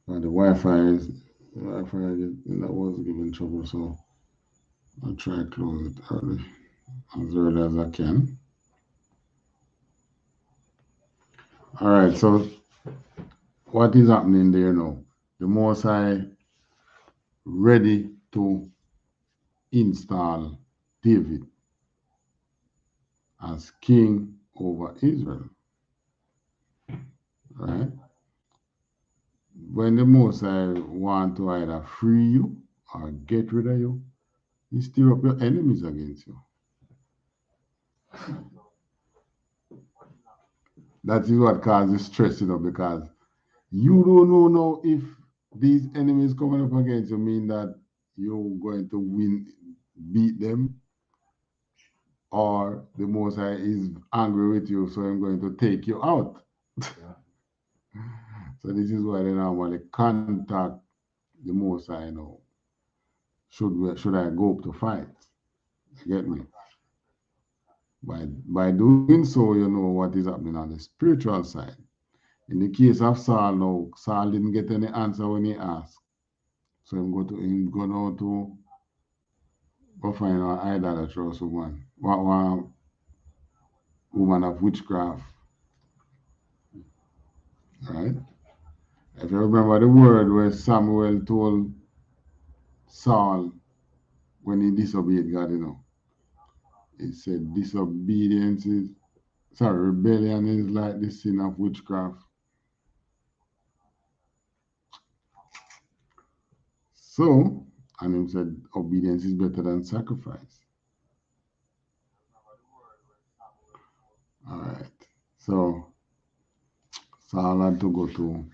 But the Wi-Fi that was giving trouble, so I'll try to close it as early as I can. All right, so what is happening there now? The Most High ready to install David as king over Israel, right? When the Most High want to either free you or get rid of you, he stir up your enemies against you. That is what causes stress, you know, because you don't know now if these enemies coming up against you mean that you're going to win, beat them, or the Most High is angry with you, so I'm going to take you out. So this is why they normally contact the Most High now. Should I go up to fight? You get me? By doing so, you know what is happening on the spiritual side. In the case of Saul now, Saul didn't get any answer when he asked. So him go now to go find an idolatrous woman. One woman of witchcraft. Right? If you remember the word where Samuel told Saul when he disobeyed God, you know. He said rebellion is like the sin of witchcraft. So, and he said obedience is better than sacrifice. All right. So Saul had to go to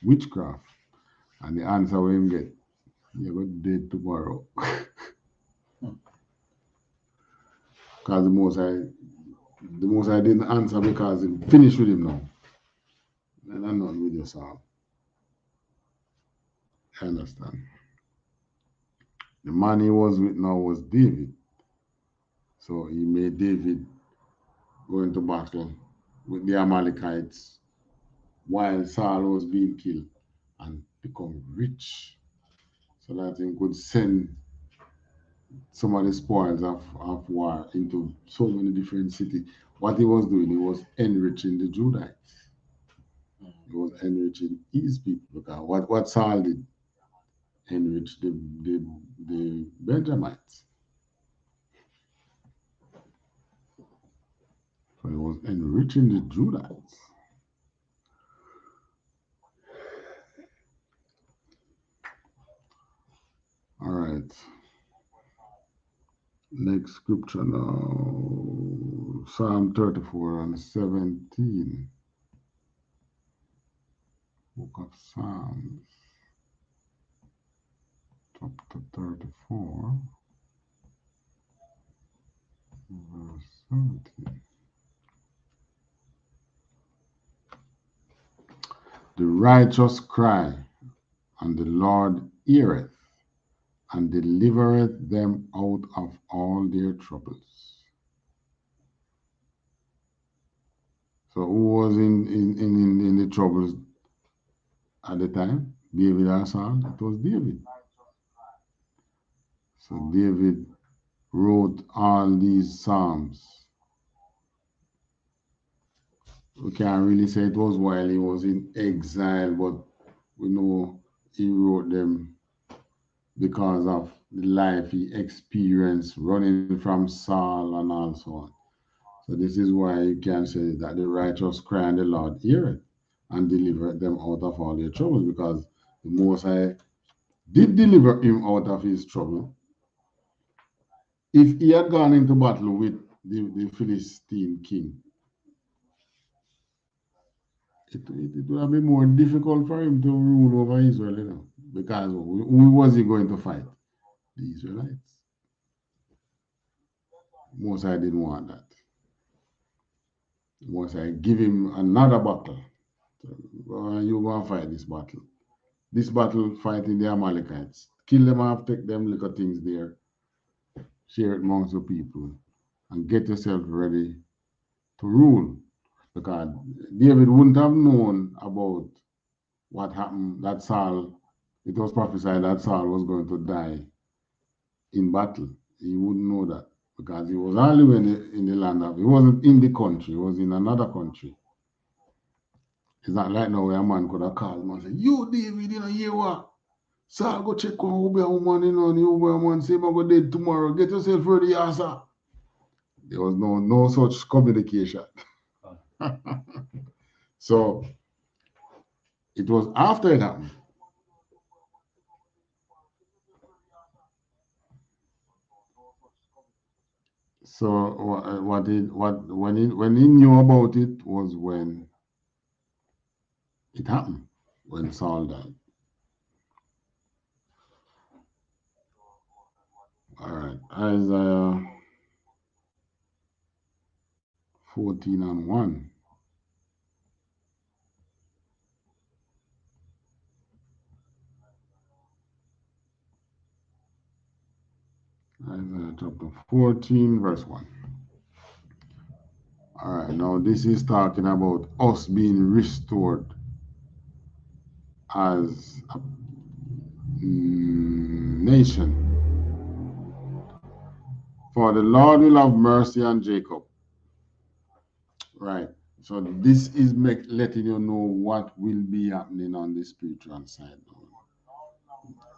witchcraft. And the answer we him get, you're going to dead tomorrow. Because the most I didn't answer because he finished with him now. And I'm not with your son. I understand. The man he was with now was David. So he made David go into battle with the Amalekites while Saul was being killed and become rich so that he could send some of the spoils of war into so many different cities. What he was doing, he was enriching the Judites. He was enriching his people because what Saul did, enrich the Benjamites. So he was enriching the Judites. All right. Next scripture now. Psalm 34 and 17. Book of Psalms. Chapter 34. Verse 17. The righteous cry, and the Lord heareth, and delivereth them out of all their troubles. So who was in the troubles at the time? David or Saul? It was David. So David wrote all these psalms. We can't really say it was while he was in exile, but we know he wrote them because of the life he experienced running from Saul and all so on. So this is why you can say that the righteous cry and the Lord heareth and deliver them out of all their troubles, because the Most High did deliver him out of his trouble. If he had gone into battle with the Philistine king, it would have been more difficult for him to rule over Israel, you know, because who was he going to fight? The Israelites. Most High didn't want that. Most High give him another battle. So, you go and fight this battle. This battle fighting the Amalekites. Kill them off, take them little things there, share it amongst the people, and get yourself ready to rule. Because David wouldn't have known about what happened, that Saul, it was prophesied that Saul was going to die in battle. He wouldn't know that because he was only in the land of, he wasn't in the country, he was in another country. It's not like now where a man could have called him and say, you David, you know, you what? Saul go check on Uber woman, you know, and the Uber woman say, I'm going to dead tomorrow. Get yourself ready, sir. There was no such communication. So it was after it happened. So when he knew about it was when it happened, when Saul died. All right, Isaiah 14 and 1. Isaiah chapter 14, verse 1. All right, now this is talking about us being restored as a nation. For the Lord will have mercy on Jacob. Right. So this is letting you know what will be happening on the spiritual side.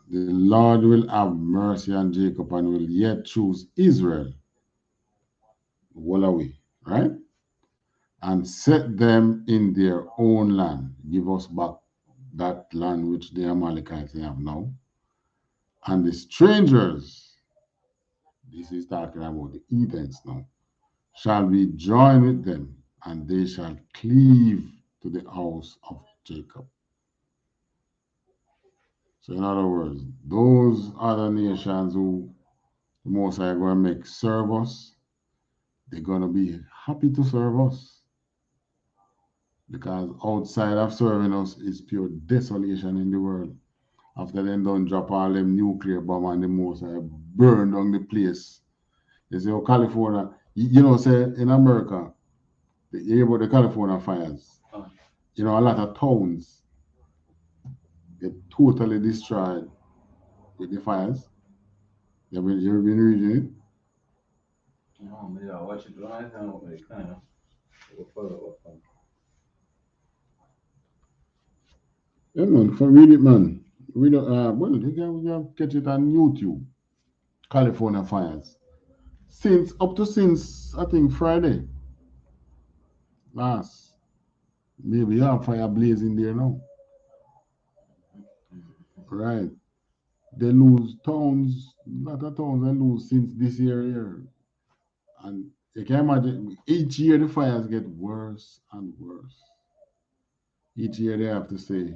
The Lord will have mercy on Jacob and will yet choose Israel. Well away, right? And set them in their own land. Give us back that land which the Amalekites have now. And the strangers, this is talking about the heathens now, shall be joined with them, and they shall cleave to the house of Jacob. So in other words, those other nations who the Most High going to make serve us, they're going to be happy to serve us. Because outside of serving us is pure desolation in the world. After them done drop all them nuclear bomb and the Most High burn down the place. They say, oh, California, you know, say in America, you hear about the California fires. You know, a lot of towns get totally destroyed with the fires. You ever been reading it? No, but yeah, watch it. I know, like, kind of. We'll follow up on. Yeah, man, for read it, man. We don't, well, we can catch it on YouTube. California fires. Since I think Friday last. Maybe you have fire blazing there now. Right. They lose towns, a lot of towns they lose since this year here. And you can imagine each year the fires get worse and worse. Each year they have to say,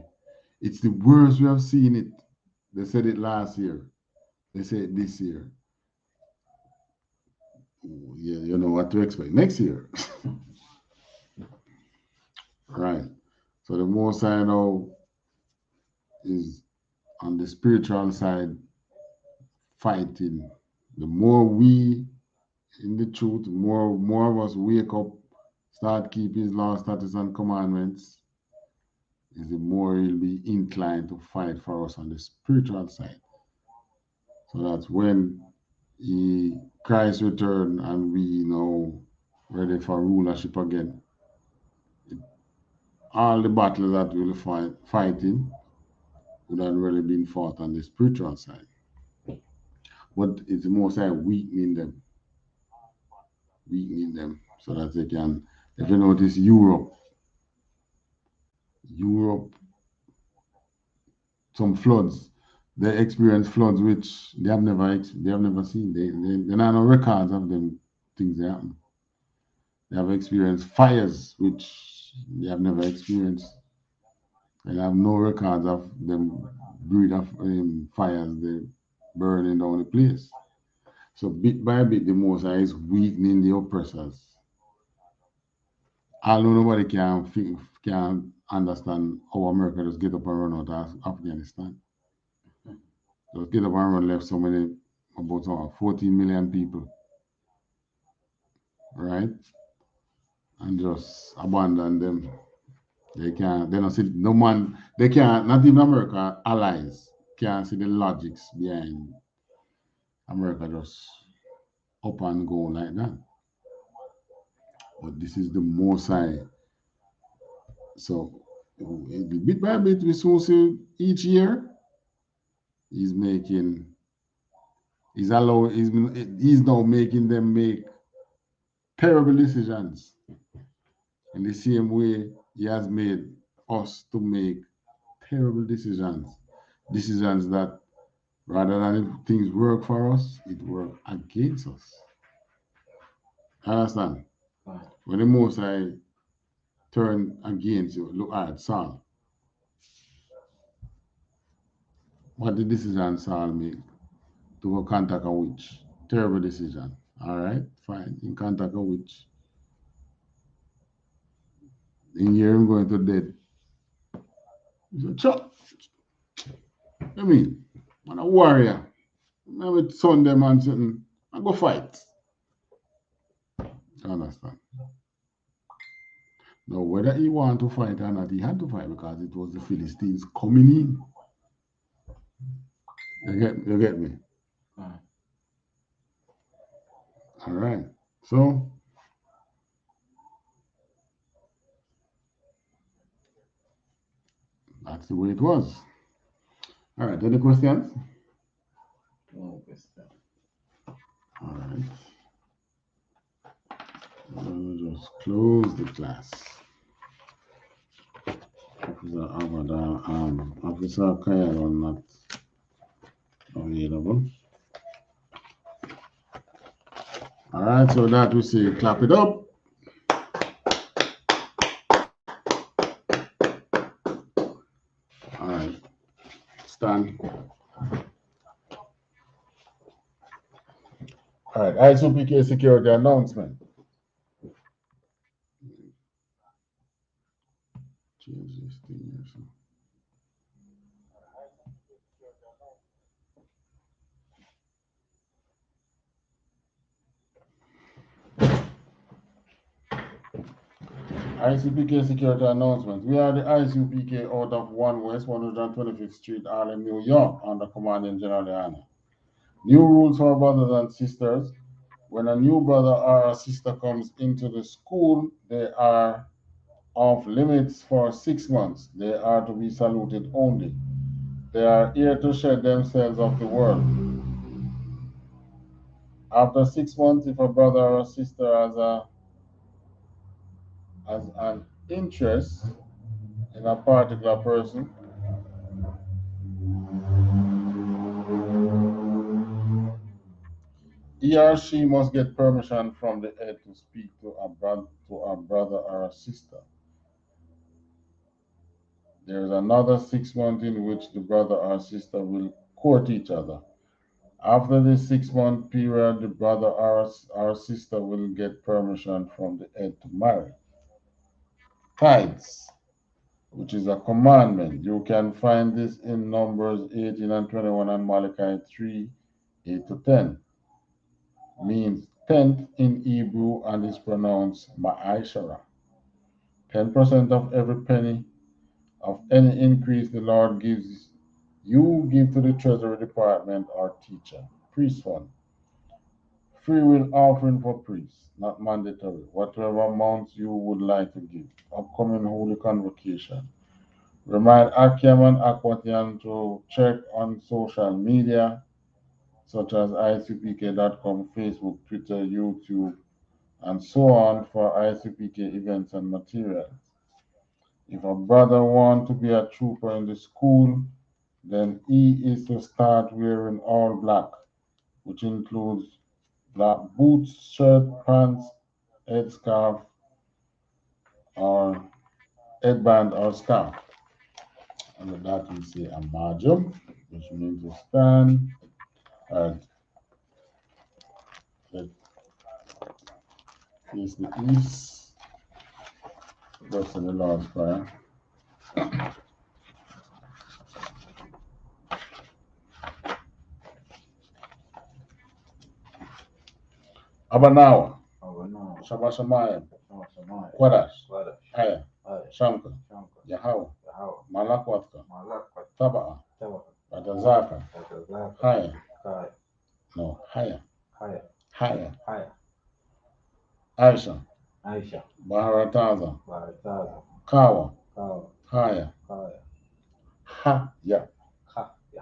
it's the worst we have seen it. They said it last year. They say it this year. Yeah, you know what to expect next year. Right. So the Most High now is on the spiritual side fighting. The more we in the truth, more of us wake up, start keeping his laws, statutes, and commandments, is the more he'll be inclined to fight for us on the spiritual side. So that's when Christ return and we now ready for rulership again. All the battles that we'll fighting would have already been fought on the spiritual side. But it's the Most High weakening them so that they can, if you notice Europe, some floods, they experience floods which they have never seen. They don't have no records of them things that happen. They have experienced fires which they have never experienced. They have no records of them breed of fires they burning down the place. So bit by bit, the Most High is weakening the oppressors. Although nobody can understand how America just get up and run out of Afghanistan. Just get up and run left so many, about 14 million people. Right? And just abandon them. They don't see no man, they can't, not even America allies can't see the logics behind America just up and go like that. But this is the Most High. So bit by bit, we soon see each year he's now making them make terrible decisions. In the same way he has made us to make terrible decisions. Decisions that rather than things work for us, it work against us. Understand? When the Most High turn against you, look at Saul. What the decision Saul make? To go contact a witch. Terrible decision. All right, fine. In contact a witch. In here, I'm going to dead. He said, chop. I mean, I'm a warrior. I'm with son them and something. I go fight. You understand? Now, whether he want to fight or not, he had to fight because it was the Philistines coming in. You get me? All right. So, that's the way it was. All right. Any questions? No question. All right. We'll just close the class. Officer Kyle not available. All right, so that we say clap it up. All right, stand. All right, I.S.U.P.K security announcement. Change this thing here, so. I.S.U.P.K security announcement. We are the I.S.U.P.K out of 1 West 125th Street, Harlem, New York, under Commanding General YAHANNA. New rules for brothers and sisters. When a new brother or a sister comes into the school, they are off limits for 6 months. They are to be saluted only. They are here to shed themselves of the world. After 6 months, if a brother or a sister has an interest in a particular person, he or she must get permission from the head to speak to a brother or a sister. There is another 6 months in which the brother or sister will court each other. After this 6-month period, the brother or sister will get permission from the head to marry. Tithes, which is a commandment. You can find this in Numbers 18 and 21 and Malachi 3, 8 to 10. Means tenth in Hebrew and is pronounced ma'ashara. 10% of every penny of any increase the Lord gives you give to the Treasury Department or teacher. Priest fund. Free will offering for priests, not mandatory. Whatever amounts you would like to give. Upcoming Holy Convocation. Remind Akim and Akwatian to check on social media such as ISUPK.com, Facebook, Twitter, YouTube, and so on for I.S.U.P.K events and materials. If a brother wants to be a trooper in the school, then he is to start wearing all black, which includes black boots, shirt, pants, headscarf, or headband or scarf. Under that we say a margin, which means to stand. And let's face the east, rest in the Lord's Prayer. Abanawa, Shabashamayim, Kwadash, Aya, Shamka, Yahweh, Malakwatka, Taba'a, Batazaka, Haya, no, Haya, Aisha, Baharataza, Kawa, Haya, Haya,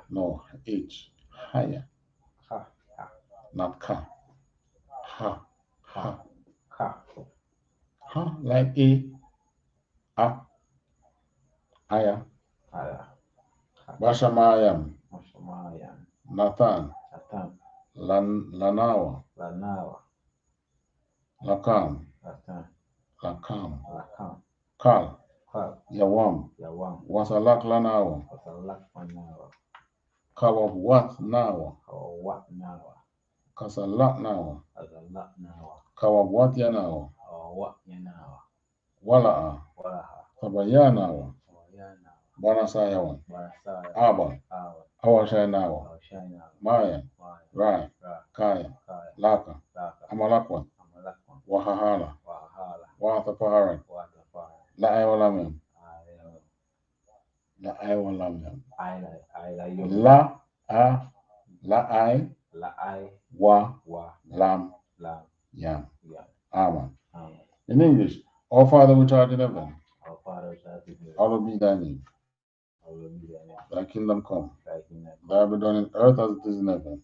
no, H, Haya, not Ka, Ha, like A, Aya, Bashamayam, Nathan, Lanawa, Lakam, Kal, Yawam, Wasalak Lanawa, Kawab Wat Nawa, Kasalak Nawa, Kawab Wat Yanawa, Wala'a, Tabayanawa, Banasayawan, Aba, Awashayanawa, Mayan, Rai, Kaya, Laka, Amalakwan, Wahahala, Watapaharan, La'aywalamim, La'aywalamim, La'ay, Lam, Yam, Amen. In English, Our Father which art in heaven, hallowed be thy name. Thy kingdom come. Thy will be done in earth as it is in heaven.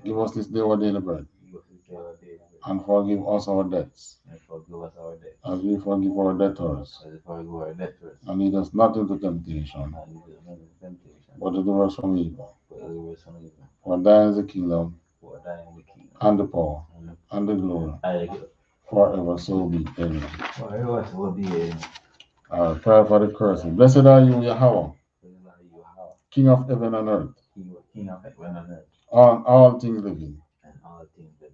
Give us this day our daily bread. And forgive us our debts. As we forgive our debtors. And lead us not into temptation. But deliver us from evil. For thine is the kingdom. And the power. And the glory. Forever so be. Amen. Prayer for the cursing. Blessed are you, Yahweh, King of heaven and earth, on all things living,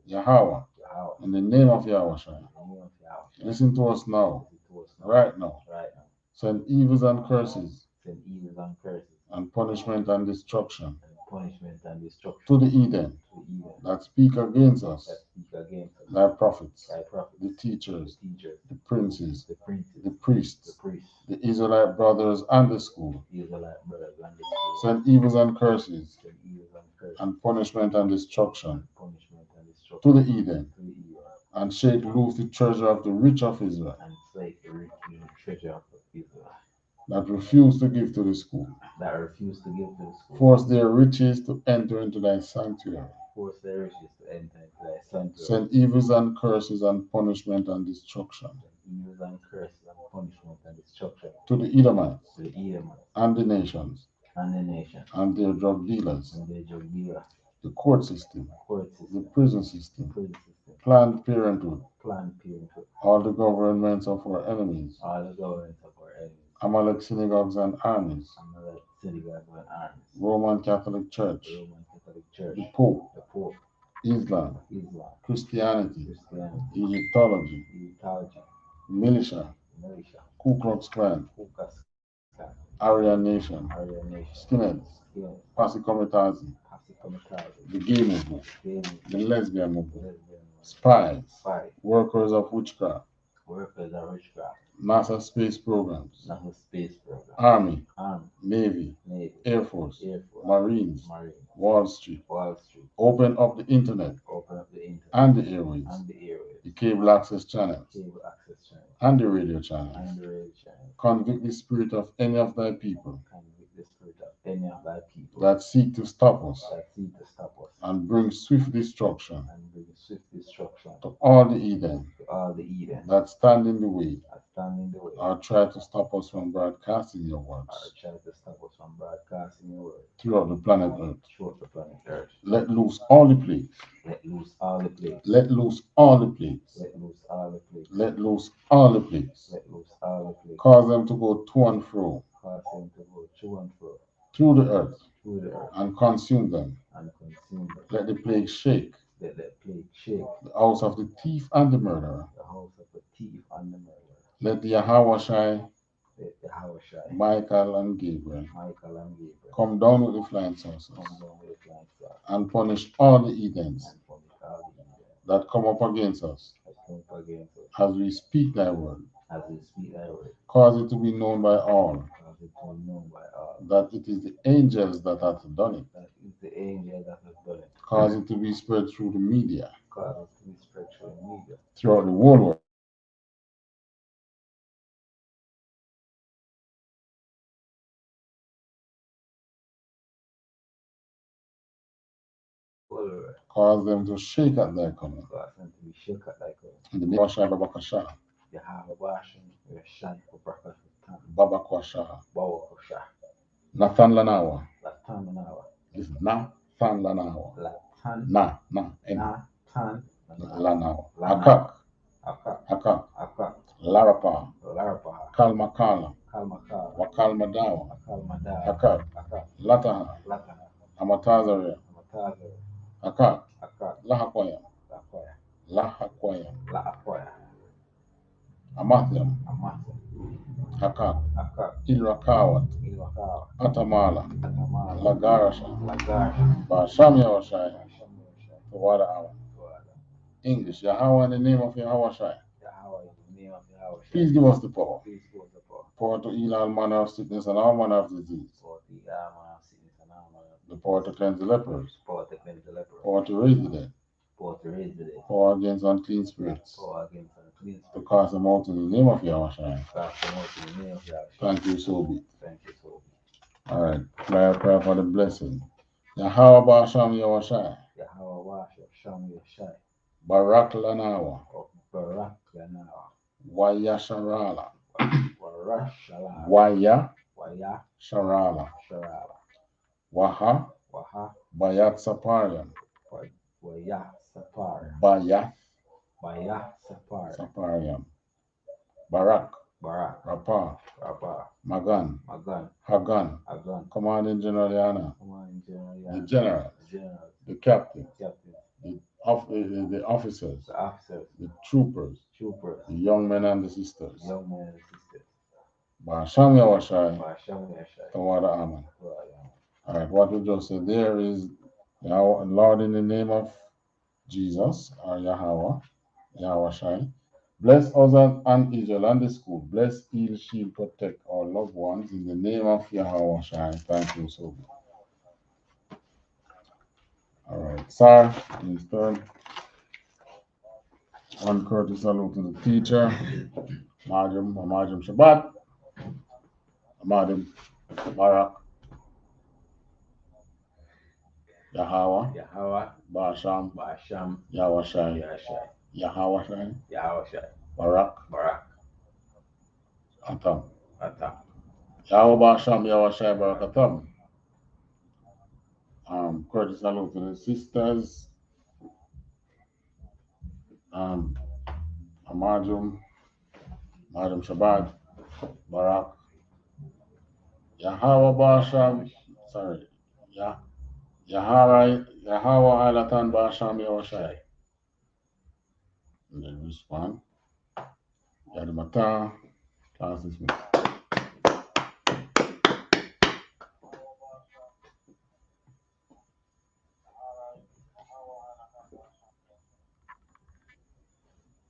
Yahweh, Yahweh, in the name of Yahweh. in the name of Yahweh. Listen to us now, Listen to us now, right now. right now. Send evils and curses, Send evils and curses, and punishment and destruction and punishment and destruction to the heathen to evil that speak against us, that speak against us, thy prophets, thy prophets, the teachers, the teachers, the princes, the princes, the the priests, priests, the Israelite brothers and the school. the Israelite brothers and the school. Send evils and curses, Send evils and curses, and punishment and destruction and punishment and destruction to the heathen, to the evil, and shake loose the treasure of the rich of Israel, and slake the rich treasure of Israel, that refuse to give to the school. that refuse to give to the school. Force their riches to enter into thy sanctuary. Force their riches to enter into thy sanctuary. Send evils and curses and punishment and destruction Send evils and curses and punishment and destruction to the Edomites to the Edomites and the nations and the nation and their drug dealers, and their drug dealers, the court system, court the system, prison system, prison system, Planned Parenthood, Planned Parenthood, all the governments of our enemies, all the governments of our enemies, Amalek synagogues and armies, Amalek synagogues and armies, Roman Catholic Church, the Roman Catholic Church, the Pope, the Pope, Islam, Islam, Christianity, Christianity, Egyptology, Egyptology, militia, militia, Ku Klux Klan, Ku Klux Klan, Aryan Nation, Aryan Nation, Skinheads, Skinheads, Posse Comitazi, Posse Comitazi, the gay movement, gay movement, the lesbian movement, lesbian movement, spies, spies, workers of witchcraft, workers of witchcraft, NASA space programs, NASA space program, Army, Army, Navy, Navy, Air Force, Air Force, Marines, Marine, Wall Street. Wall Street, Open up the internet open up the internet and the airways, and the airways, the cable access channels, cable access channel and the radio channels. and the radio channel. Convict the spirit of any of thy people Convict the spirit of any of thy people that seek to stop us that seek to stop us and bring swift destruction and bring swift destruction to all the heathen to all the Eden that stand in the way that stand in the way or try to stop us from broadcasting your or words try to stop us from broadcasting your word throughout the planet Earth. throughout the planet Earth. Let loose all the plagues. Let loose all the plagues. Let loose all the plagues. Let loose all the plagues. Let loose all the plagues. Let loose all the plagues. Cause them to go to and fro Cause them to go to and fro through the earth through the earth and consume them. and consume them. Let the plague shake Let the plague shake the house of the thief and the murderer. the house of the thief and the murderer. Let the Yahweh, Let the Yahawashi, Michael, and Gabriel Michael and Gabriel come down with the flying saucers come down with a flying saucer and punish all the heathens and punish all the Eden that come up against us that come up against us as we speak thy word. as we speak thy word. Cause it to be known by all Cause it to be known by all that it is the angels that hath done it. that is the angel that has done it. Cause it to be spread through the media, Cause it to be spread through the media throughout the whole world. all over. Cause them to shake at thy coming. Cause them to be shook at thy coming. In the name of Shai Babakasha, Yahawashi, Yashai, Babakasha, Babakwasha, Bawakasha, Nathan Lanawa. Latamanawa, This Nathan Lanawa. Latan, Na, Natan, Lanawa. Lana. Akak, Akak, Akak, Akak, Larapa, Larapa, Kalmakala, Kalmakala, Wakalmadawa, Akalmada, Akak, Akak, Lataha, Lataha, Amatazaria, Amatazo, Akak, Akak, Lahakwaya, Lakoya, Lahakwaya, Laakoya, Amathiam, Amasa, Akak, Akak, Ilrakawat, Ilwakawa, Atamala, Atamala, Lagarasha, Lagash, Bashamya Washai, Shamosha, Tawada Awa. English, Yahweh in the name of Yahweh Shai. Yahweh in the name of Yahweh. Please give us the power. Please give us the power. Power to heal all manner of sickness and all manner of disease. For the armor of sickness and armor of The power to cleanse the lepers. power to cleanse the leper. Power to raise the dead. Power to raise the dead. Power against unclean spirits. Power against unclean To spirits. cast them out in the name of Yahweh Shai. Cast them out in the name of Yahweh. Thank you, so be. Thank you, so be. All right. Prayer for the blessing. Yahweh Basham Yahweh Shai. Yahweh wash of Sham Yashai. Barak Lanawa. Of Barak Lanawa. Wayasharala. Warash Shalom. Waya Waya Sharala. Sharala. Waha Waha Bayat Saparian. Waya Sapar. Bayat Baya Sapar. Saparian. Barak. Barak. Rapa. Rabba. Magan. Magan. Hagan. Agan. Commanding General Yana. Come on, The General. general. General. The captain. Captain. the officers, the officers, the troopers, troopers, the young men and the sisters. young men and sisters. Basham Yawashai, By Shem Yashai. Tawada Aman. Right. All right, what we just said there is, Lord, in the name of Jesus, or Yahweh, Yahweh, bless us and Israel and the school. Bless, heal, shield, protect our loved ones in the name of Yahweh. Thank you so much. All right, sir, please turn. One courteous salute to the teacher, Madam Shabbat, Madam Barak, Yahweh, Yahweh, Basham, Basham, Yahweh, Yashai, Yahweh, Yahushai, Barak, Barak, Atam. Atam. Yahweh Basham, Yahweh, Barak, Atam. Courteous salute to the sisters, Madam Shabbat, Barak, Yahweh Basham, sorry, Yahweh Alatan Basham, Yahweh. And then respond. Yadimata, class dismissed.